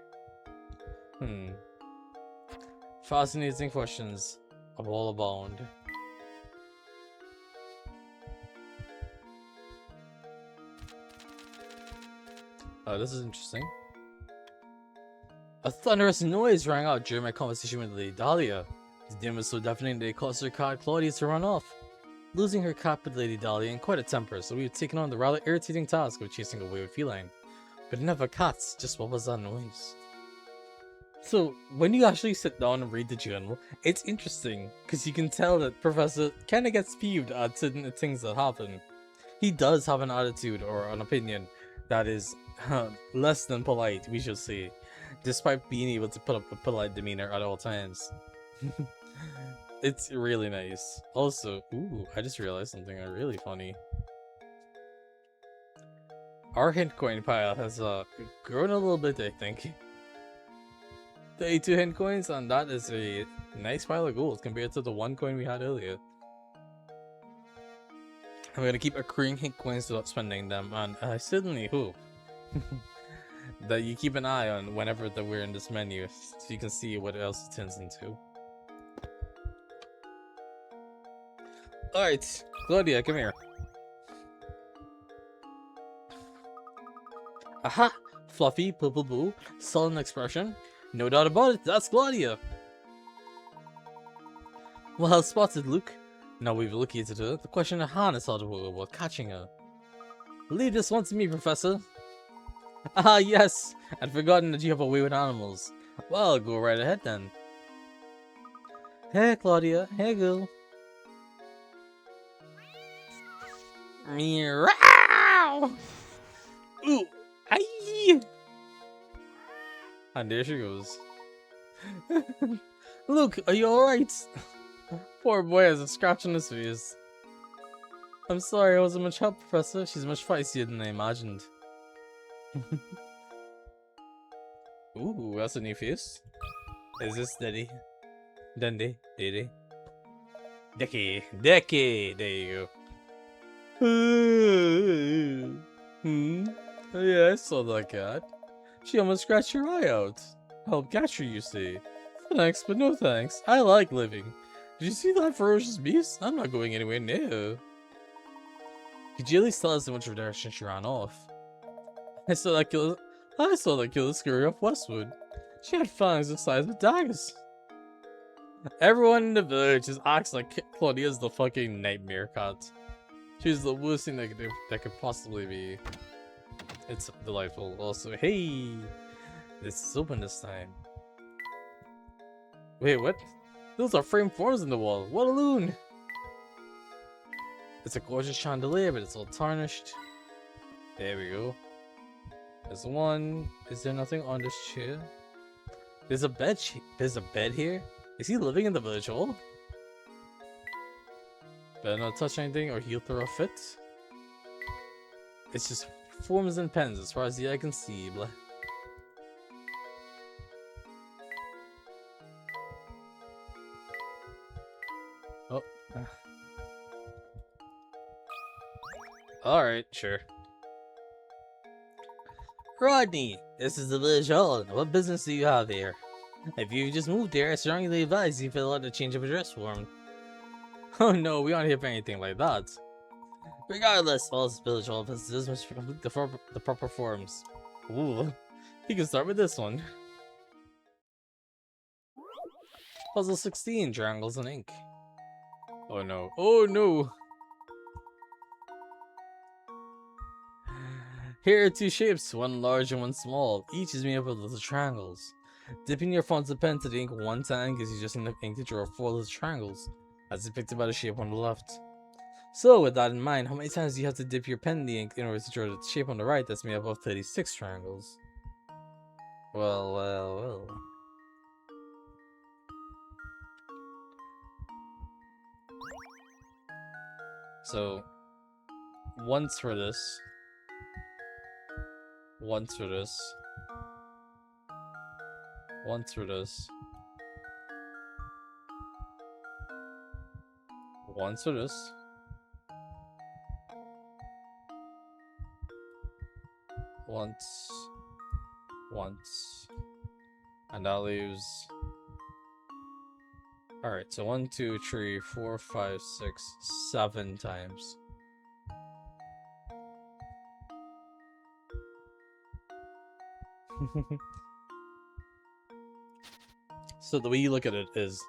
Speaker 1: Fascinating questions of all abound. Oh, this is interesting. A thunderous noise rang out during my conversation with Lady Dahlia. The din was so deafening that it caused her cat Claudia to run off. Losing her cat with Lady Dahlia in quite a temper, so we have taken on the rather irritating task of chasing away with Feline. But didn't have a cat, just what was that noise? So, when you actually sit down and read the journal, it's interesting, because you can tell that Professor kinda gets peeved at certain things that happen. He does have an attitude or an opinion that is less than polite, we should say, despite being able to put up a polite demeanor at all times. It's really nice. Also, ooh, I just realized something really funny. Our hint coin pile has grown a little bit, I think. 32 hint coins, and that is a nice pile of gold compared to the 1 coin we had earlier. I'm gonna keep accruing hint coins without spending them, and I certainly hope that you keep an eye on whenever that we're in this menu, so you can see what else it turns into. Alright, Claudia, come here. Aha! Fluffy, purple boo, sullen expression. No doubt about it, that's Claudia! Well spotted, Luke. Now we've located her, the question at hand is how to go about catching her. Leave this one to me, Professor. Ah, yes! I'd forgotten that you have a way with animals. Well, go right ahead then. Hey, Claudia. Hey, girl. Meow! Ooh! Aye! And there she goes. Luke, are you alright? Poor boy has a scratch on his face. I'm sorry I wasn't much help, Professor. She's much feistier than I imagined. Ooh, that's a new face. Is this Daddy? Dundee? Daddy? Decky! Decky! There you go. Yeah, I saw that cat. She almost scratched your eye out. Help catch her, you see. Thanks, but no thanks. I like living. Did you see that ferocious beast? I'm not going anywhere near her. Could you at least tell us in which direction she ran off? I saw that killer scurry off westward. She had fangs the size of daggers. Everyone in the village just acts like Claudia's the fucking nightmare cat. She's the worst thing that could possibly be. It's delightful. Also, hey, this is open this time. Wait, what? Those are framed forms in the wall. What a loon! It's a gorgeous chandelier, but it's all tarnished. There we go. There's one. Is there nothing on this chair? There's a bed. There's a bed here. Is he living in the village hall? Better not touch anything or he'll throw a fit. It's just forms and pens as far as the eye can see. Blah. Oh. Alright, sure. Rodney, this is the village hall. What business do you have here? If you just moved here, I strongly advise you fill out a change of address form. Oh no, we aren't here for anything like that. Regardless, all this village hall visitors must complete the proper forms. Ooh, you can start with this one. Puzzle 16, triangles and ink. Oh no, oh no! Here are two shapes, one large and one small. Each is made up of little triangles. Dipping your fountain pen to the ink one time gives you just enough ink to draw 4 little triangles, as depicted by the shape on the left. So, with that in mind, how many times do you have to dip your pen in the ink in order to draw the shape on the right that's made up of 36 triangles? Well, well, well. So, once for this. Once for this. Once for this. Once for this. Once. And that leaves... Alright, so 1, 2, 3, 4, 5, 6, 7 times. So the way you look at it is,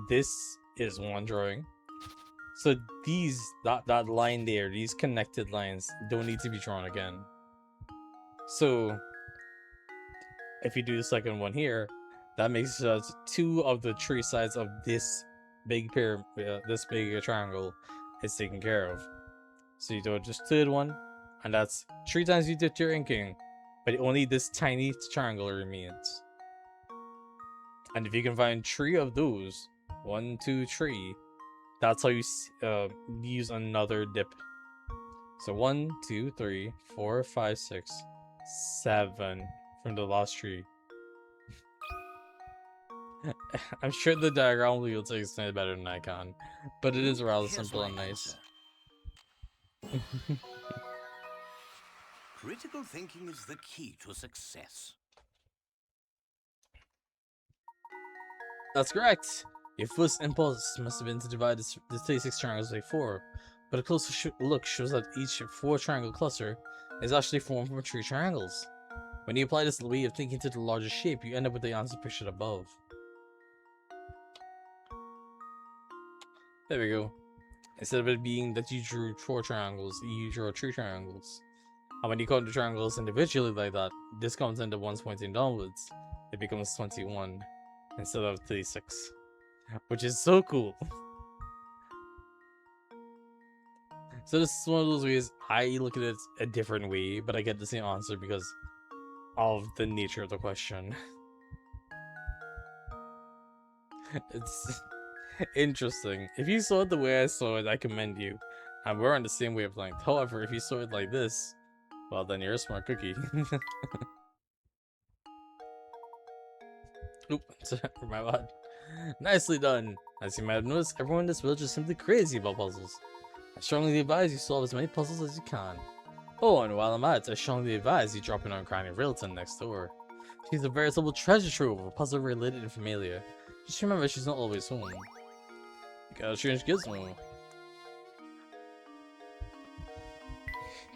Speaker 1: this is one drawing. So these, that line there, these connected lines don't need to be drawn again. So if you do the second one here, that makes 2 of the 3 sides of this big pair, this big triangle is taken care of. So you do just third one, and that's 3 times you did your inking, but only this tiny triangle remains. And if you can find 3 of those, 1, 2, 3, that's how you use another dip. So 1, 2, 3, 4, 5, 6, 7 from the last 3. I'm sure the diagram will be able to explain it better than I can, but it is rather
Speaker 2: Here's
Speaker 1: simple
Speaker 2: my
Speaker 1: and nice.
Speaker 2: answer. Critical thinking is the key to success.
Speaker 1: That's correct. Your first impulse must have been to divide the 36 triangles by 4, but a closer look shows that each 4 triangle cluster is actually formed from 3 triangles. When you apply this way of thinking to the larger shape, you end up with the answer pictured above. There we go. Instead of it being that you drew 4 triangles, you drew 3 triangles. And when you count the triangles individually like that, this comes into ones pointing downwards. It becomes 21 instead of 36. Which is so cool. So this is one of those ways I look at it a different way, but I get the same answer because of the nature of the question. It's interesting. If you saw it the way I saw it, I commend you. And we're on the same wavelength. However, if you saw it like this, well then you're a smart cookie. Oop, my bad. Nicely done. As you might have noticed, everyone in this village is simply crazy about puzzles. I strongly advise you solve as many puzzles as you can. Oh, and while I'm at it, I strongly advise you drop in on Granny Layton next door. She's a veritable treasure trove of puzzle-related infamalia. Just remember, she's not always home. You got a strange gizmo.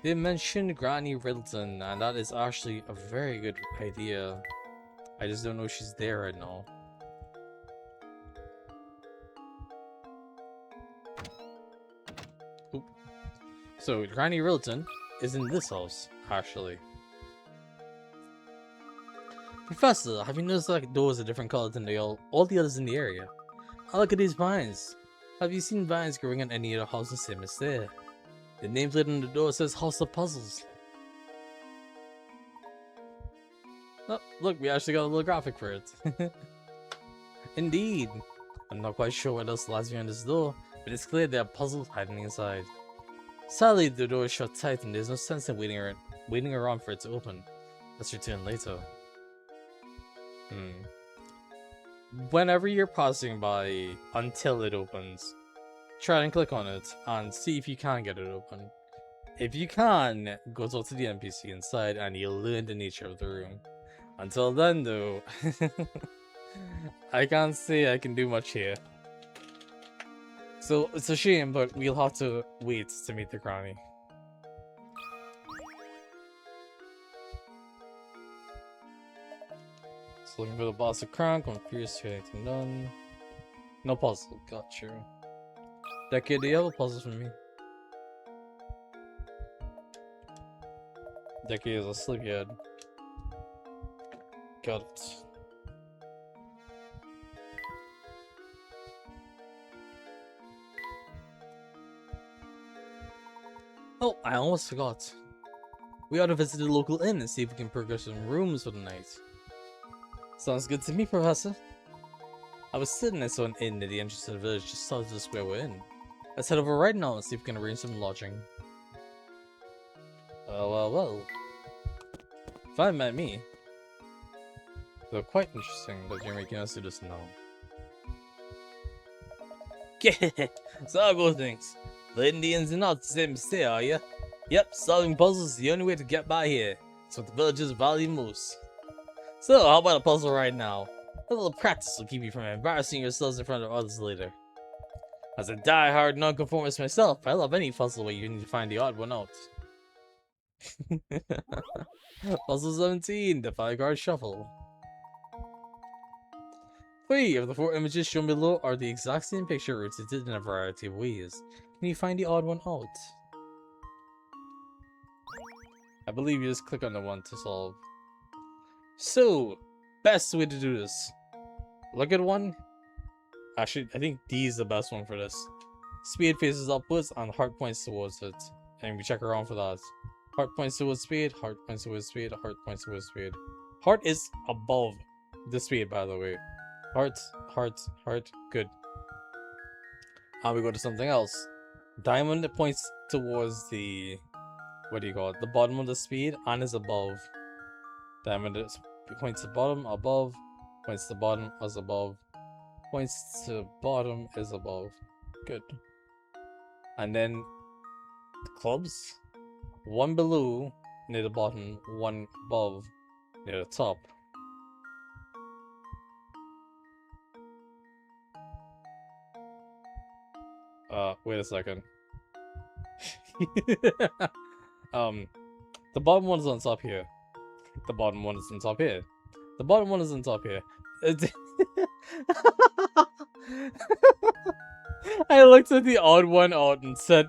Speaker 1: They mentioned Granny Layton, and that is actually a very good idea. I just don't know if she's there right now. Oop. So, Granny Layton is in this house, actually. Professor, have you noticed that doors are different colors than all the others in the area? Oh, look at these vines. Have you seen vines growing in any other house the same as there? The nameplate on the door says House of Puzzles. Oh, look, we actually got a little graphic for it. Indeed. I'm not quite sure what else lies behind this door, but it's clear there are puzzles hiding inside. Sadly, the door is shut tight and there's no sense in waiting around for it to open. Let's return later. Whenever you're passing by until it opens, try and click on it and see if you can get it open. If you can, go talk to the NPC inside and you'll learn the nature of the room. Until then though, I can't say I can do much here. So it's a shame, but we'll have to wait to meet the granny. So looking for the boss of Crank, I'm curious to anything done. No puzzle, got you. Decade, do you have a puzzle for me? Decade is a sleepyhead. Got it. Oh, I almost forgot. We ought to visit the local inn and see if we can progress some rooms for the night. Sounds good to me, Professor. I was sitting at an inn near the entrance to the village just south of the square we're in. Let's head over right now and see if we can arrange some lodging. Well. Fine by me. Though quite interesting that you're making us do this now. So how go things? The Indians are not the same stay, are ya? Yep, solving puzzles is the only way to get by here. It's what the villagers value most. So, how about a puzzle right now? A little practice will keep you from embarrassing yourselves in front of others later. As a die-hard nonconformist myself, I love any puzzle where you need to find the odd one out. Puzzle 17, the 5-card shuffle. 3 of the 4 images shown below are the exact same picture rotated in a variety of ways. Can you find the odd one out? I believe you just click on the one to solve. So, best way to do this. Look at one. Actually, I think D is the best one for this. Speed faces upwards and heart points towards it. And we check around for that. Heart points towards speed, heart points towards speed, heart points towards speed. Heart is above the speed, by the way. Heart, good. And we go to something else. Diamond points towards the, what do you call it? The bottom of the speed and is above. Diamond points to bottom, above. Points to bottom, as above. Points to bottom is above. Good. And then the clubs. One below near the bottom, one above near the top. Wait a second. The bottom one is on top here. The bottom one is on top here. The bottom one is on top here. I looked at the odd one out and said,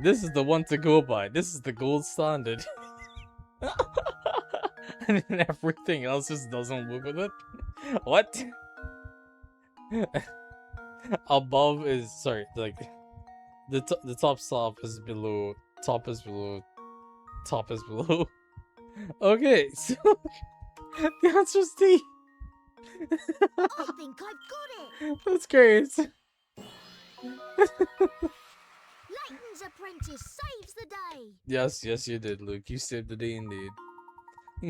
Speaker 1: this is the one to go by. This is the gold standard. And then everything else just doesn't work with it. What? Above is, sorry, like, the top stop is below, top is below, top is below. Okay, so the answer's D.
Speaker 3: I think I've got it.
Speaker 1: That's great.
Speaker 3: Layton's apprentice saves the day.
Speaker 1: Yes, you did, Luke. You saved the day indeed.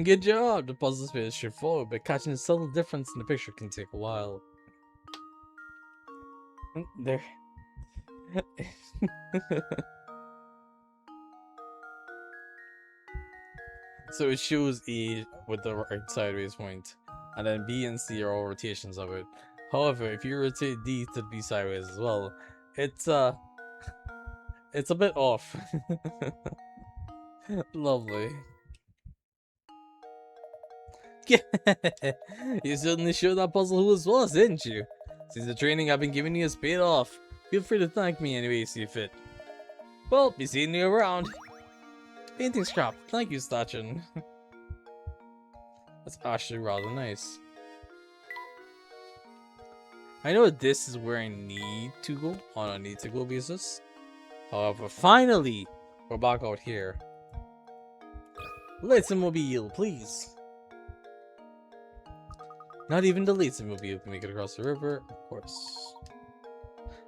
Speaker 1: Good job. The puzzle space is straightforward, but catching a subtle difference in the picture can take a while. There. So it shows E with the right sideways point, and then B and C are all rotations of it. However, if you rotate D to be sideways as well, it's a bit off. Lovely. You certainly showed that puzzle who as well, didn't you? Since the training I've been giving you has paid off, feel free to thank me any way you see fit. Well, be seeing you around. Painting scrap. Thank you, Stachin. That's actually rather nice. I know this is where I need to go on a need to go basis. However, finally, we're back out here. Layton mobile, please. Not even the Layton mobile can make it across the river, of course.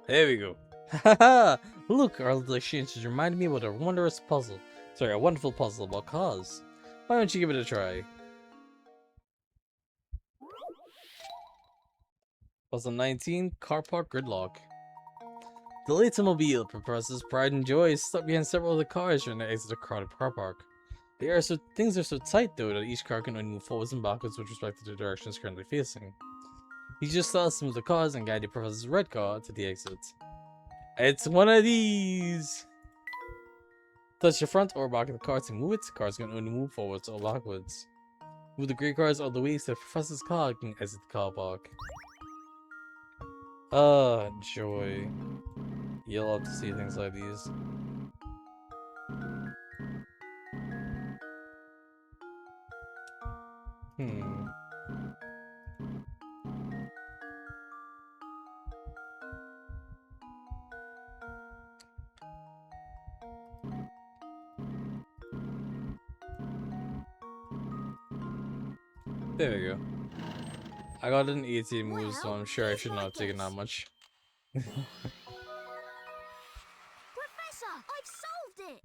Speaker 1: There we go. Haha! Look, our little exchange has reminded me about a wondrous puzzle. Sorry, a wonderful puzzle about cars. Why don't you give it a try? Puzzle 19, Car Park Gridlock. The Layton mobile professor's pride and joy is stuck behind several other cars trying to exit a crowded car park. Things are so tight though that each car can only move forwards and backwards with respect to the direction it's currently facing. He just starts to move the cars and guide the professor's red car to the exit. It's one of these! Touch the front or back of the car to move it. Cars can only move forwards or backwards. Move the grey cars all the way so the professor's car can exit the car park. Joy. You'll love to see things like these. There we go. I got an 18 move, so I'm sure I should not have taken that much.
Speaker 3: Professor, I've solved it!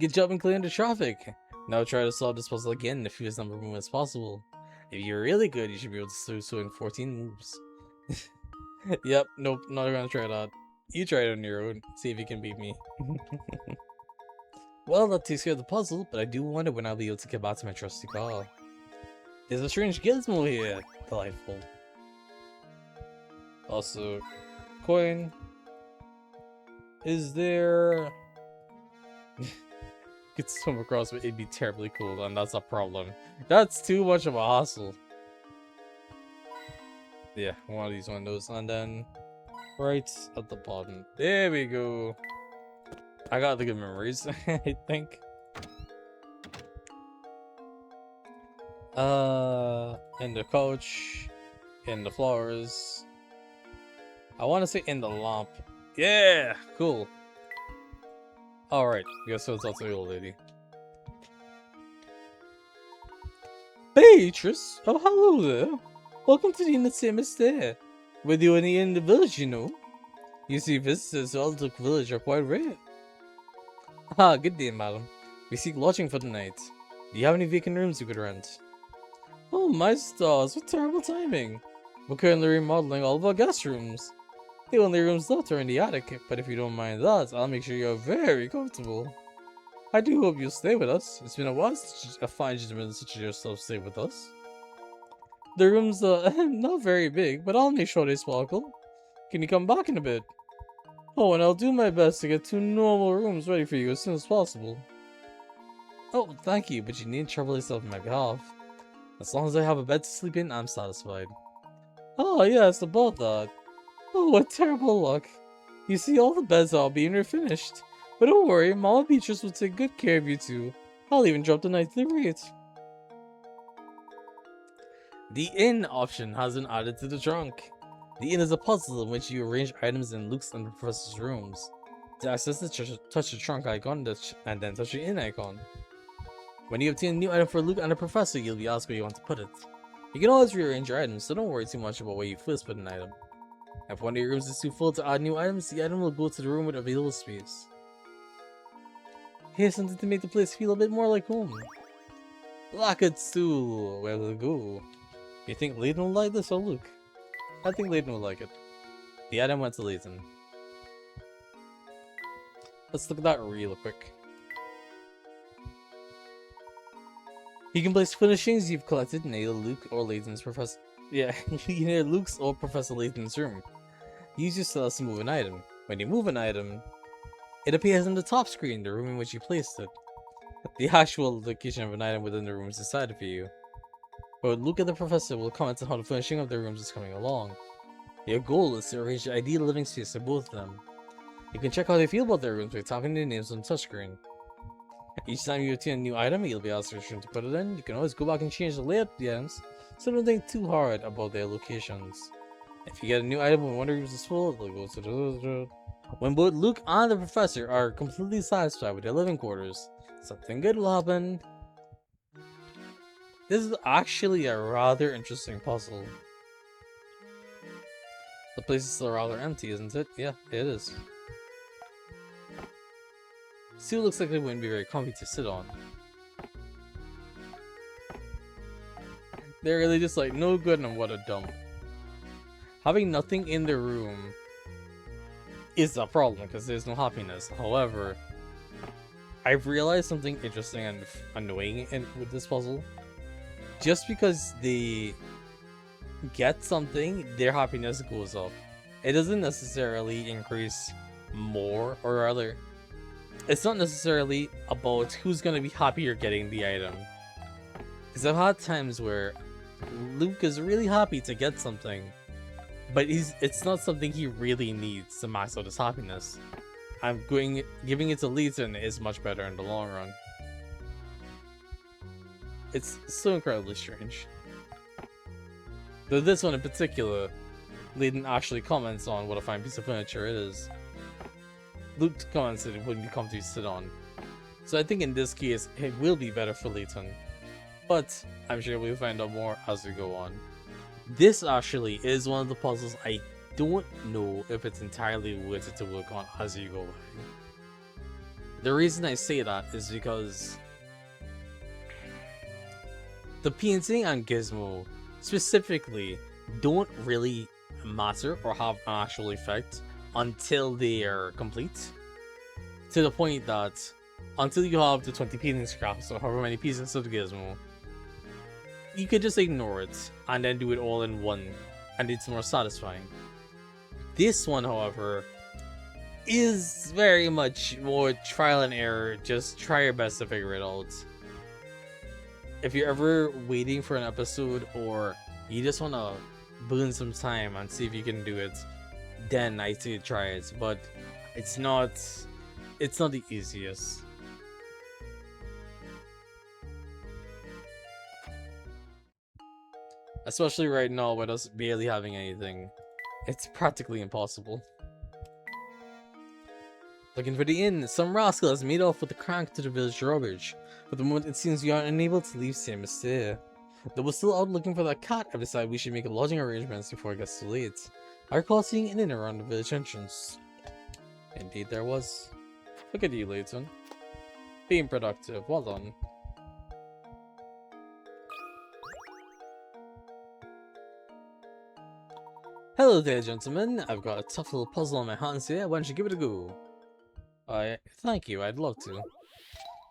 Speaker 1: Good job in clearing the traffic! Now try to solve this puzzle again in the fewest number of moves possible. If you're really good, you should be able to do so in 14 moves. Yep, nope, not gonna try that. You try it on your own, see if you can beat me. Well, that takes care of the puzzle, but I do wonder when I'll be able to get back to my trusty car. There's a strange gizmo here. Delightful. Also, coin. Is there... Could swim across, but it'd be terribly cool, and that's a problem. That's too much of a hassle. Yeah, one of these windows, and then right at the bottom. There we go. I got the good memories, I think. In the couch, in the flowers. I want to say in the lamp. Yeah, cool. Alright, guess so it's also the old lady. Beatrice! Oh, hello there. Welcome to the Innocent Stay. We're doing it in the village, you know. You see, visitors to Alduk village are quite rare. Ah, good day, madam. We seek lodging for the night. Do you have any vacant rooms you could rent? Oh, my stars, what terrible timing. We're currently remodeling all of our guest rooms. The only rooms left are in the attic, but if you don't mind that, I'll make sure you're very comfortable. I do hope you'll stay with us. It's been a while since a fine gentleman such as yourself stayed with us. The rooms are not very big, but I'll make sure they sparkle. Can you come back in a bit? Oh, and I'll do my best to get 2 normal rooms ready for you as soon as possible. Oh, thank you, but you needn't trouble yourself on my behalf. As long as I have a bed to sleep in, I'm satisfied. Oh, yes, about that. Oh, what terrible luck. You see, all the beds are being refinished. But don't worry, Mama Beatrice will take good care of you too. I'll even drop the nightly rate. The inn option has been added to the trunk. The inn is a puzzle in which you arrange items in Luke's and the professor's rooms. To access it, touch the trunk icon and then touch the inn icon. When you obtain a new item for Luke and the professor, you'll be asked where you want to put it. You can always rearrange your items, so don't worry too much about where you first put an item. If one of your rooms is too full to add new items, the item will go to the room with available space. Here's something to make the place feel a bit more like home. Locket stool, where will it go? You think Layton will like this or Luke? I think Layton will like it. The item went to Layton. Let's look at that real quick. You can place furnishings you've collected in either Luke or Layton's either Luke's or Professor Layton's room. Use your cells to move an item. When you move an item, it appears on the top screen, the room in which you placed it. The actual location of an item within the room is decided for you. But Luke and the Professor will comment on how the furnishing of their rooms is coming along. Your goal is to arrange the ideal living space for both of them. You can check how they feel about their rooms by tapping their names on the touchscreen. Each time you obtain a new item, you'll be asked which room to put it in. You can always go back and change the layout of the items, so don't think too hard about their locations. If you get a new item when one of the rooms is full, it'll go to the... When both Luke and the Professor are completely satisfied with their living quarters, something good will happen. This is actually a rather interesting puzzle. The place is still rather empty, isn't it? Yeah, it is. Still looks like it wouldn't be very comfy to sit on. They're really just like, no good and what a dump. Having nothing in the room is a problem because there's no happiness. However, I've realized something interesting and annoying with this puzzle. Just because they get something, their happiness goes up. It doesn't necessarily increase more, or rather, it's not necessarily about who's gonna be happier getting the item. Because I've had times where Luke is really happy to get something, but it's not something he really needs to max out his happiness. Giving it to Layton is much better in the long run. It's so incredibly strange. Though this one in particular, Layton actually comments on what a fine piece of furniture it is. Luke comments that it wouldn't be comfy to sit on. So I think in this case, it will be better for Layton. But I'm sure we'll find out more as we go on. This actually is one of the puzzles I don't know if it's entirely worth it to work on as you go by. The reason I say that is because the painting and Gizmo specifically don't really matter or have an actual effect until they are complete. To the point that until you have the 20 painting scraps or however many pieces of the Gizmo, you could just ignore it and then do it all in one, and it's more satisfying. This one, however, is very much more trial and error. Just try your best to figure it out. If you're ever waiting for an episode or you just want to burn some time and see if you can do it, then I say try it, but it's not the easiest. Especially right now with us barely having anything. It's practically impossible. Looking for the inn, some rascal has made off with the crank to the village rubbish. For the moment it seems we are unable to leave Saint Mystere. Though we're still out looking for that cat, I've decided we should make lodging arrangements before it gets too late. I recall seeing an inn around the village entrance. Indeed there was. Look at you, Layton. Being productive, well done. Hello there, gentlemen. I've got a tough little puzzle on my hands here. Why don't you give it a go? Thank you, I'd love to.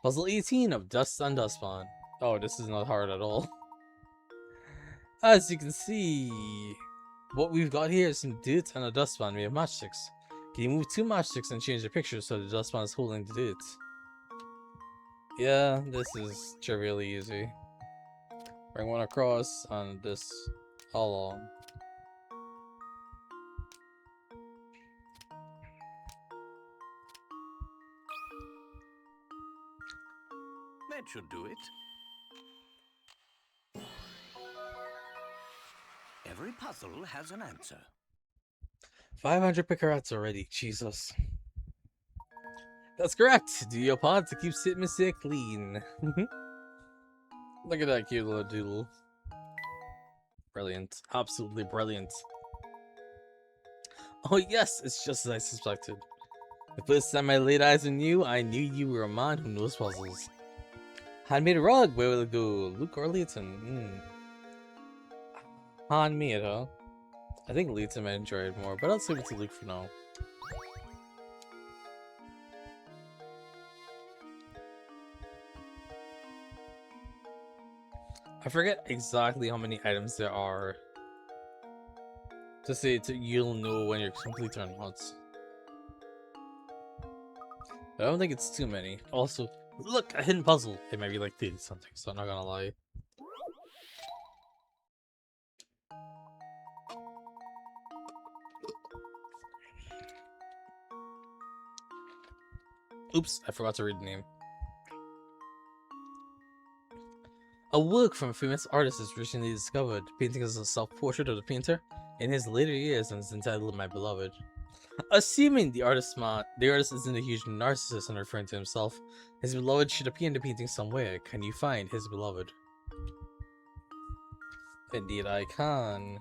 Speaker 1: Puzzle 18 of Dust and Dustpan. Oh, this is not hard at all. As you can see, what we've got here is some dirt and a dustpan made of matchsticks. Can you move 2 matchsticks and change the picture so the dustpan is holding the dirt? Yeah, this is trivially easy. Bring one across and this along.
Speaker 2: That should do it. Every puzzle has an answer.
Speaker 1: 500 picarats already, Jesus. That's correct. Do your part to keep Saint Mystere clean. Look at that cute little doodle. Brilliant. Absolutely brilliant. Oh yes, it's just as I suspected. The first time I laid eyes on you, I knew you were a man who knows puzzles. Handmade rug, where will it go? Luke or Layton? Handmade, huh? I think Layton might enjoy it more, but I'll save it to Luke for now. I forget exactly how many items there are to say you'll know when you're complete or not. But I don't think it's too many. Also, look, a hidden puzzle. It might be like 30 something, so I'm not gonna lie. Oops, I forgot to read the name. A work from a famous artist is recently discovered. The painting is a self-portrait of the painter in his later years and is entitled My Beloved. Assuming the artist isn't a huge narcissist and referring to himself, his beloved should appear in the painting somewhere. Can you find his beloved? Indeed I can.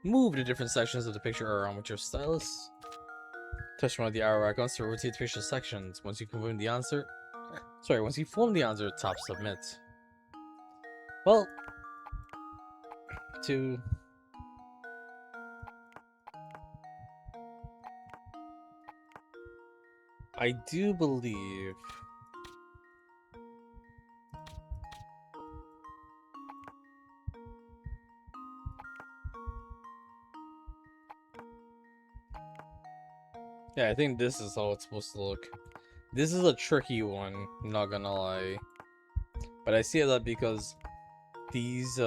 Speaker 1: Move the different sections of the picture around with your stylus. Touch one of the arrow icons to rotate the picture sections. Once you form the answer, tap submit. Well, I do believe. Yeah, I think this is how it's supposed to look. This is a tricky one, not gonna lie. But I see that because these,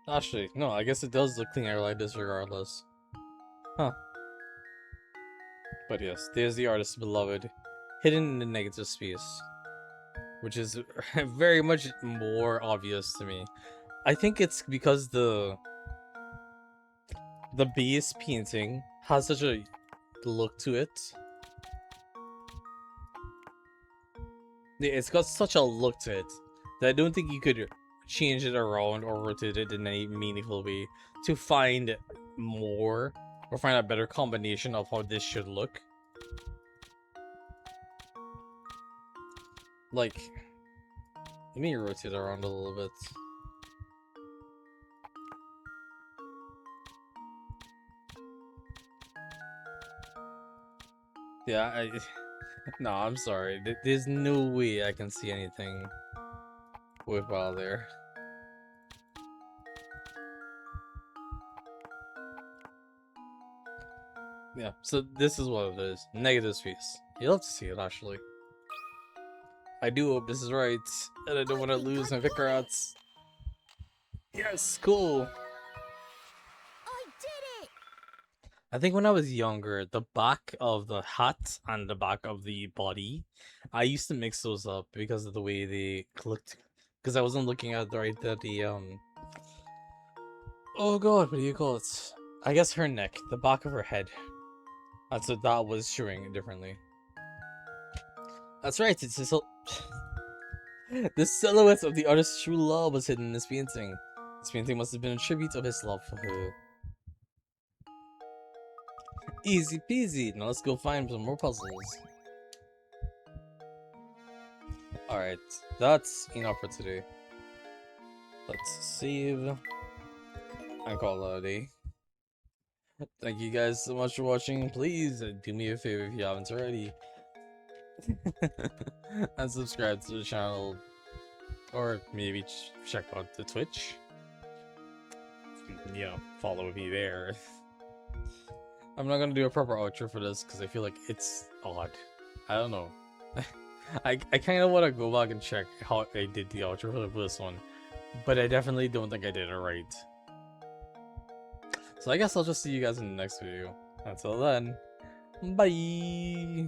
Speaker 1: actually, no, I guess it does look cleaner like this regardless. Huh. But yes, there's the artist's beloved, hidden in the negative space. Which is very much more obvious to me. I think it's because the base painting has such a look to it. It's got such a look to it that I don't think you could change it around or rotate it in any meaningful way to find more or find a better combination of how this should look. Like, let me rotate it around a little bit. Yeah, no, I'm sorry. There's no way I can see anything worthwhile there. Yeah, so this is what it is. Negative space. You'll have to see it, actually. I do hope this is right, and I don't want to lose my Vicarats. Yes, cool.
Speaker 3: I did it!
Speaker 1: I think when I was younger, the back of the hat and the back of the body, I used to mix those up because of the way they looked. Because I wasn't looking at oh god, what do you call it? I guess her neck, the back of her head. That's what that was showing differently. That's right, it's just the silhouette of the artist's true love was hidden in this painting. This painting must have been a tribute of his love for her. Easy peasy. Now let's go find some more puzzles. Alright, that's enough for today. Let's save and call it a day. Thank you guys so much for watching. Please do me a favor if you haven't already. And subscribe to the channel. Or maybe check out the Twitch. You know, follow me there. I'm not gonna do a proper outro for this because I feel like it's odd. I don't know. I kind of want to go back and check how I did the outro for this one, but I definitely don't think I did it right. So I guess I'll just see you guys in the next video. Until then, bye!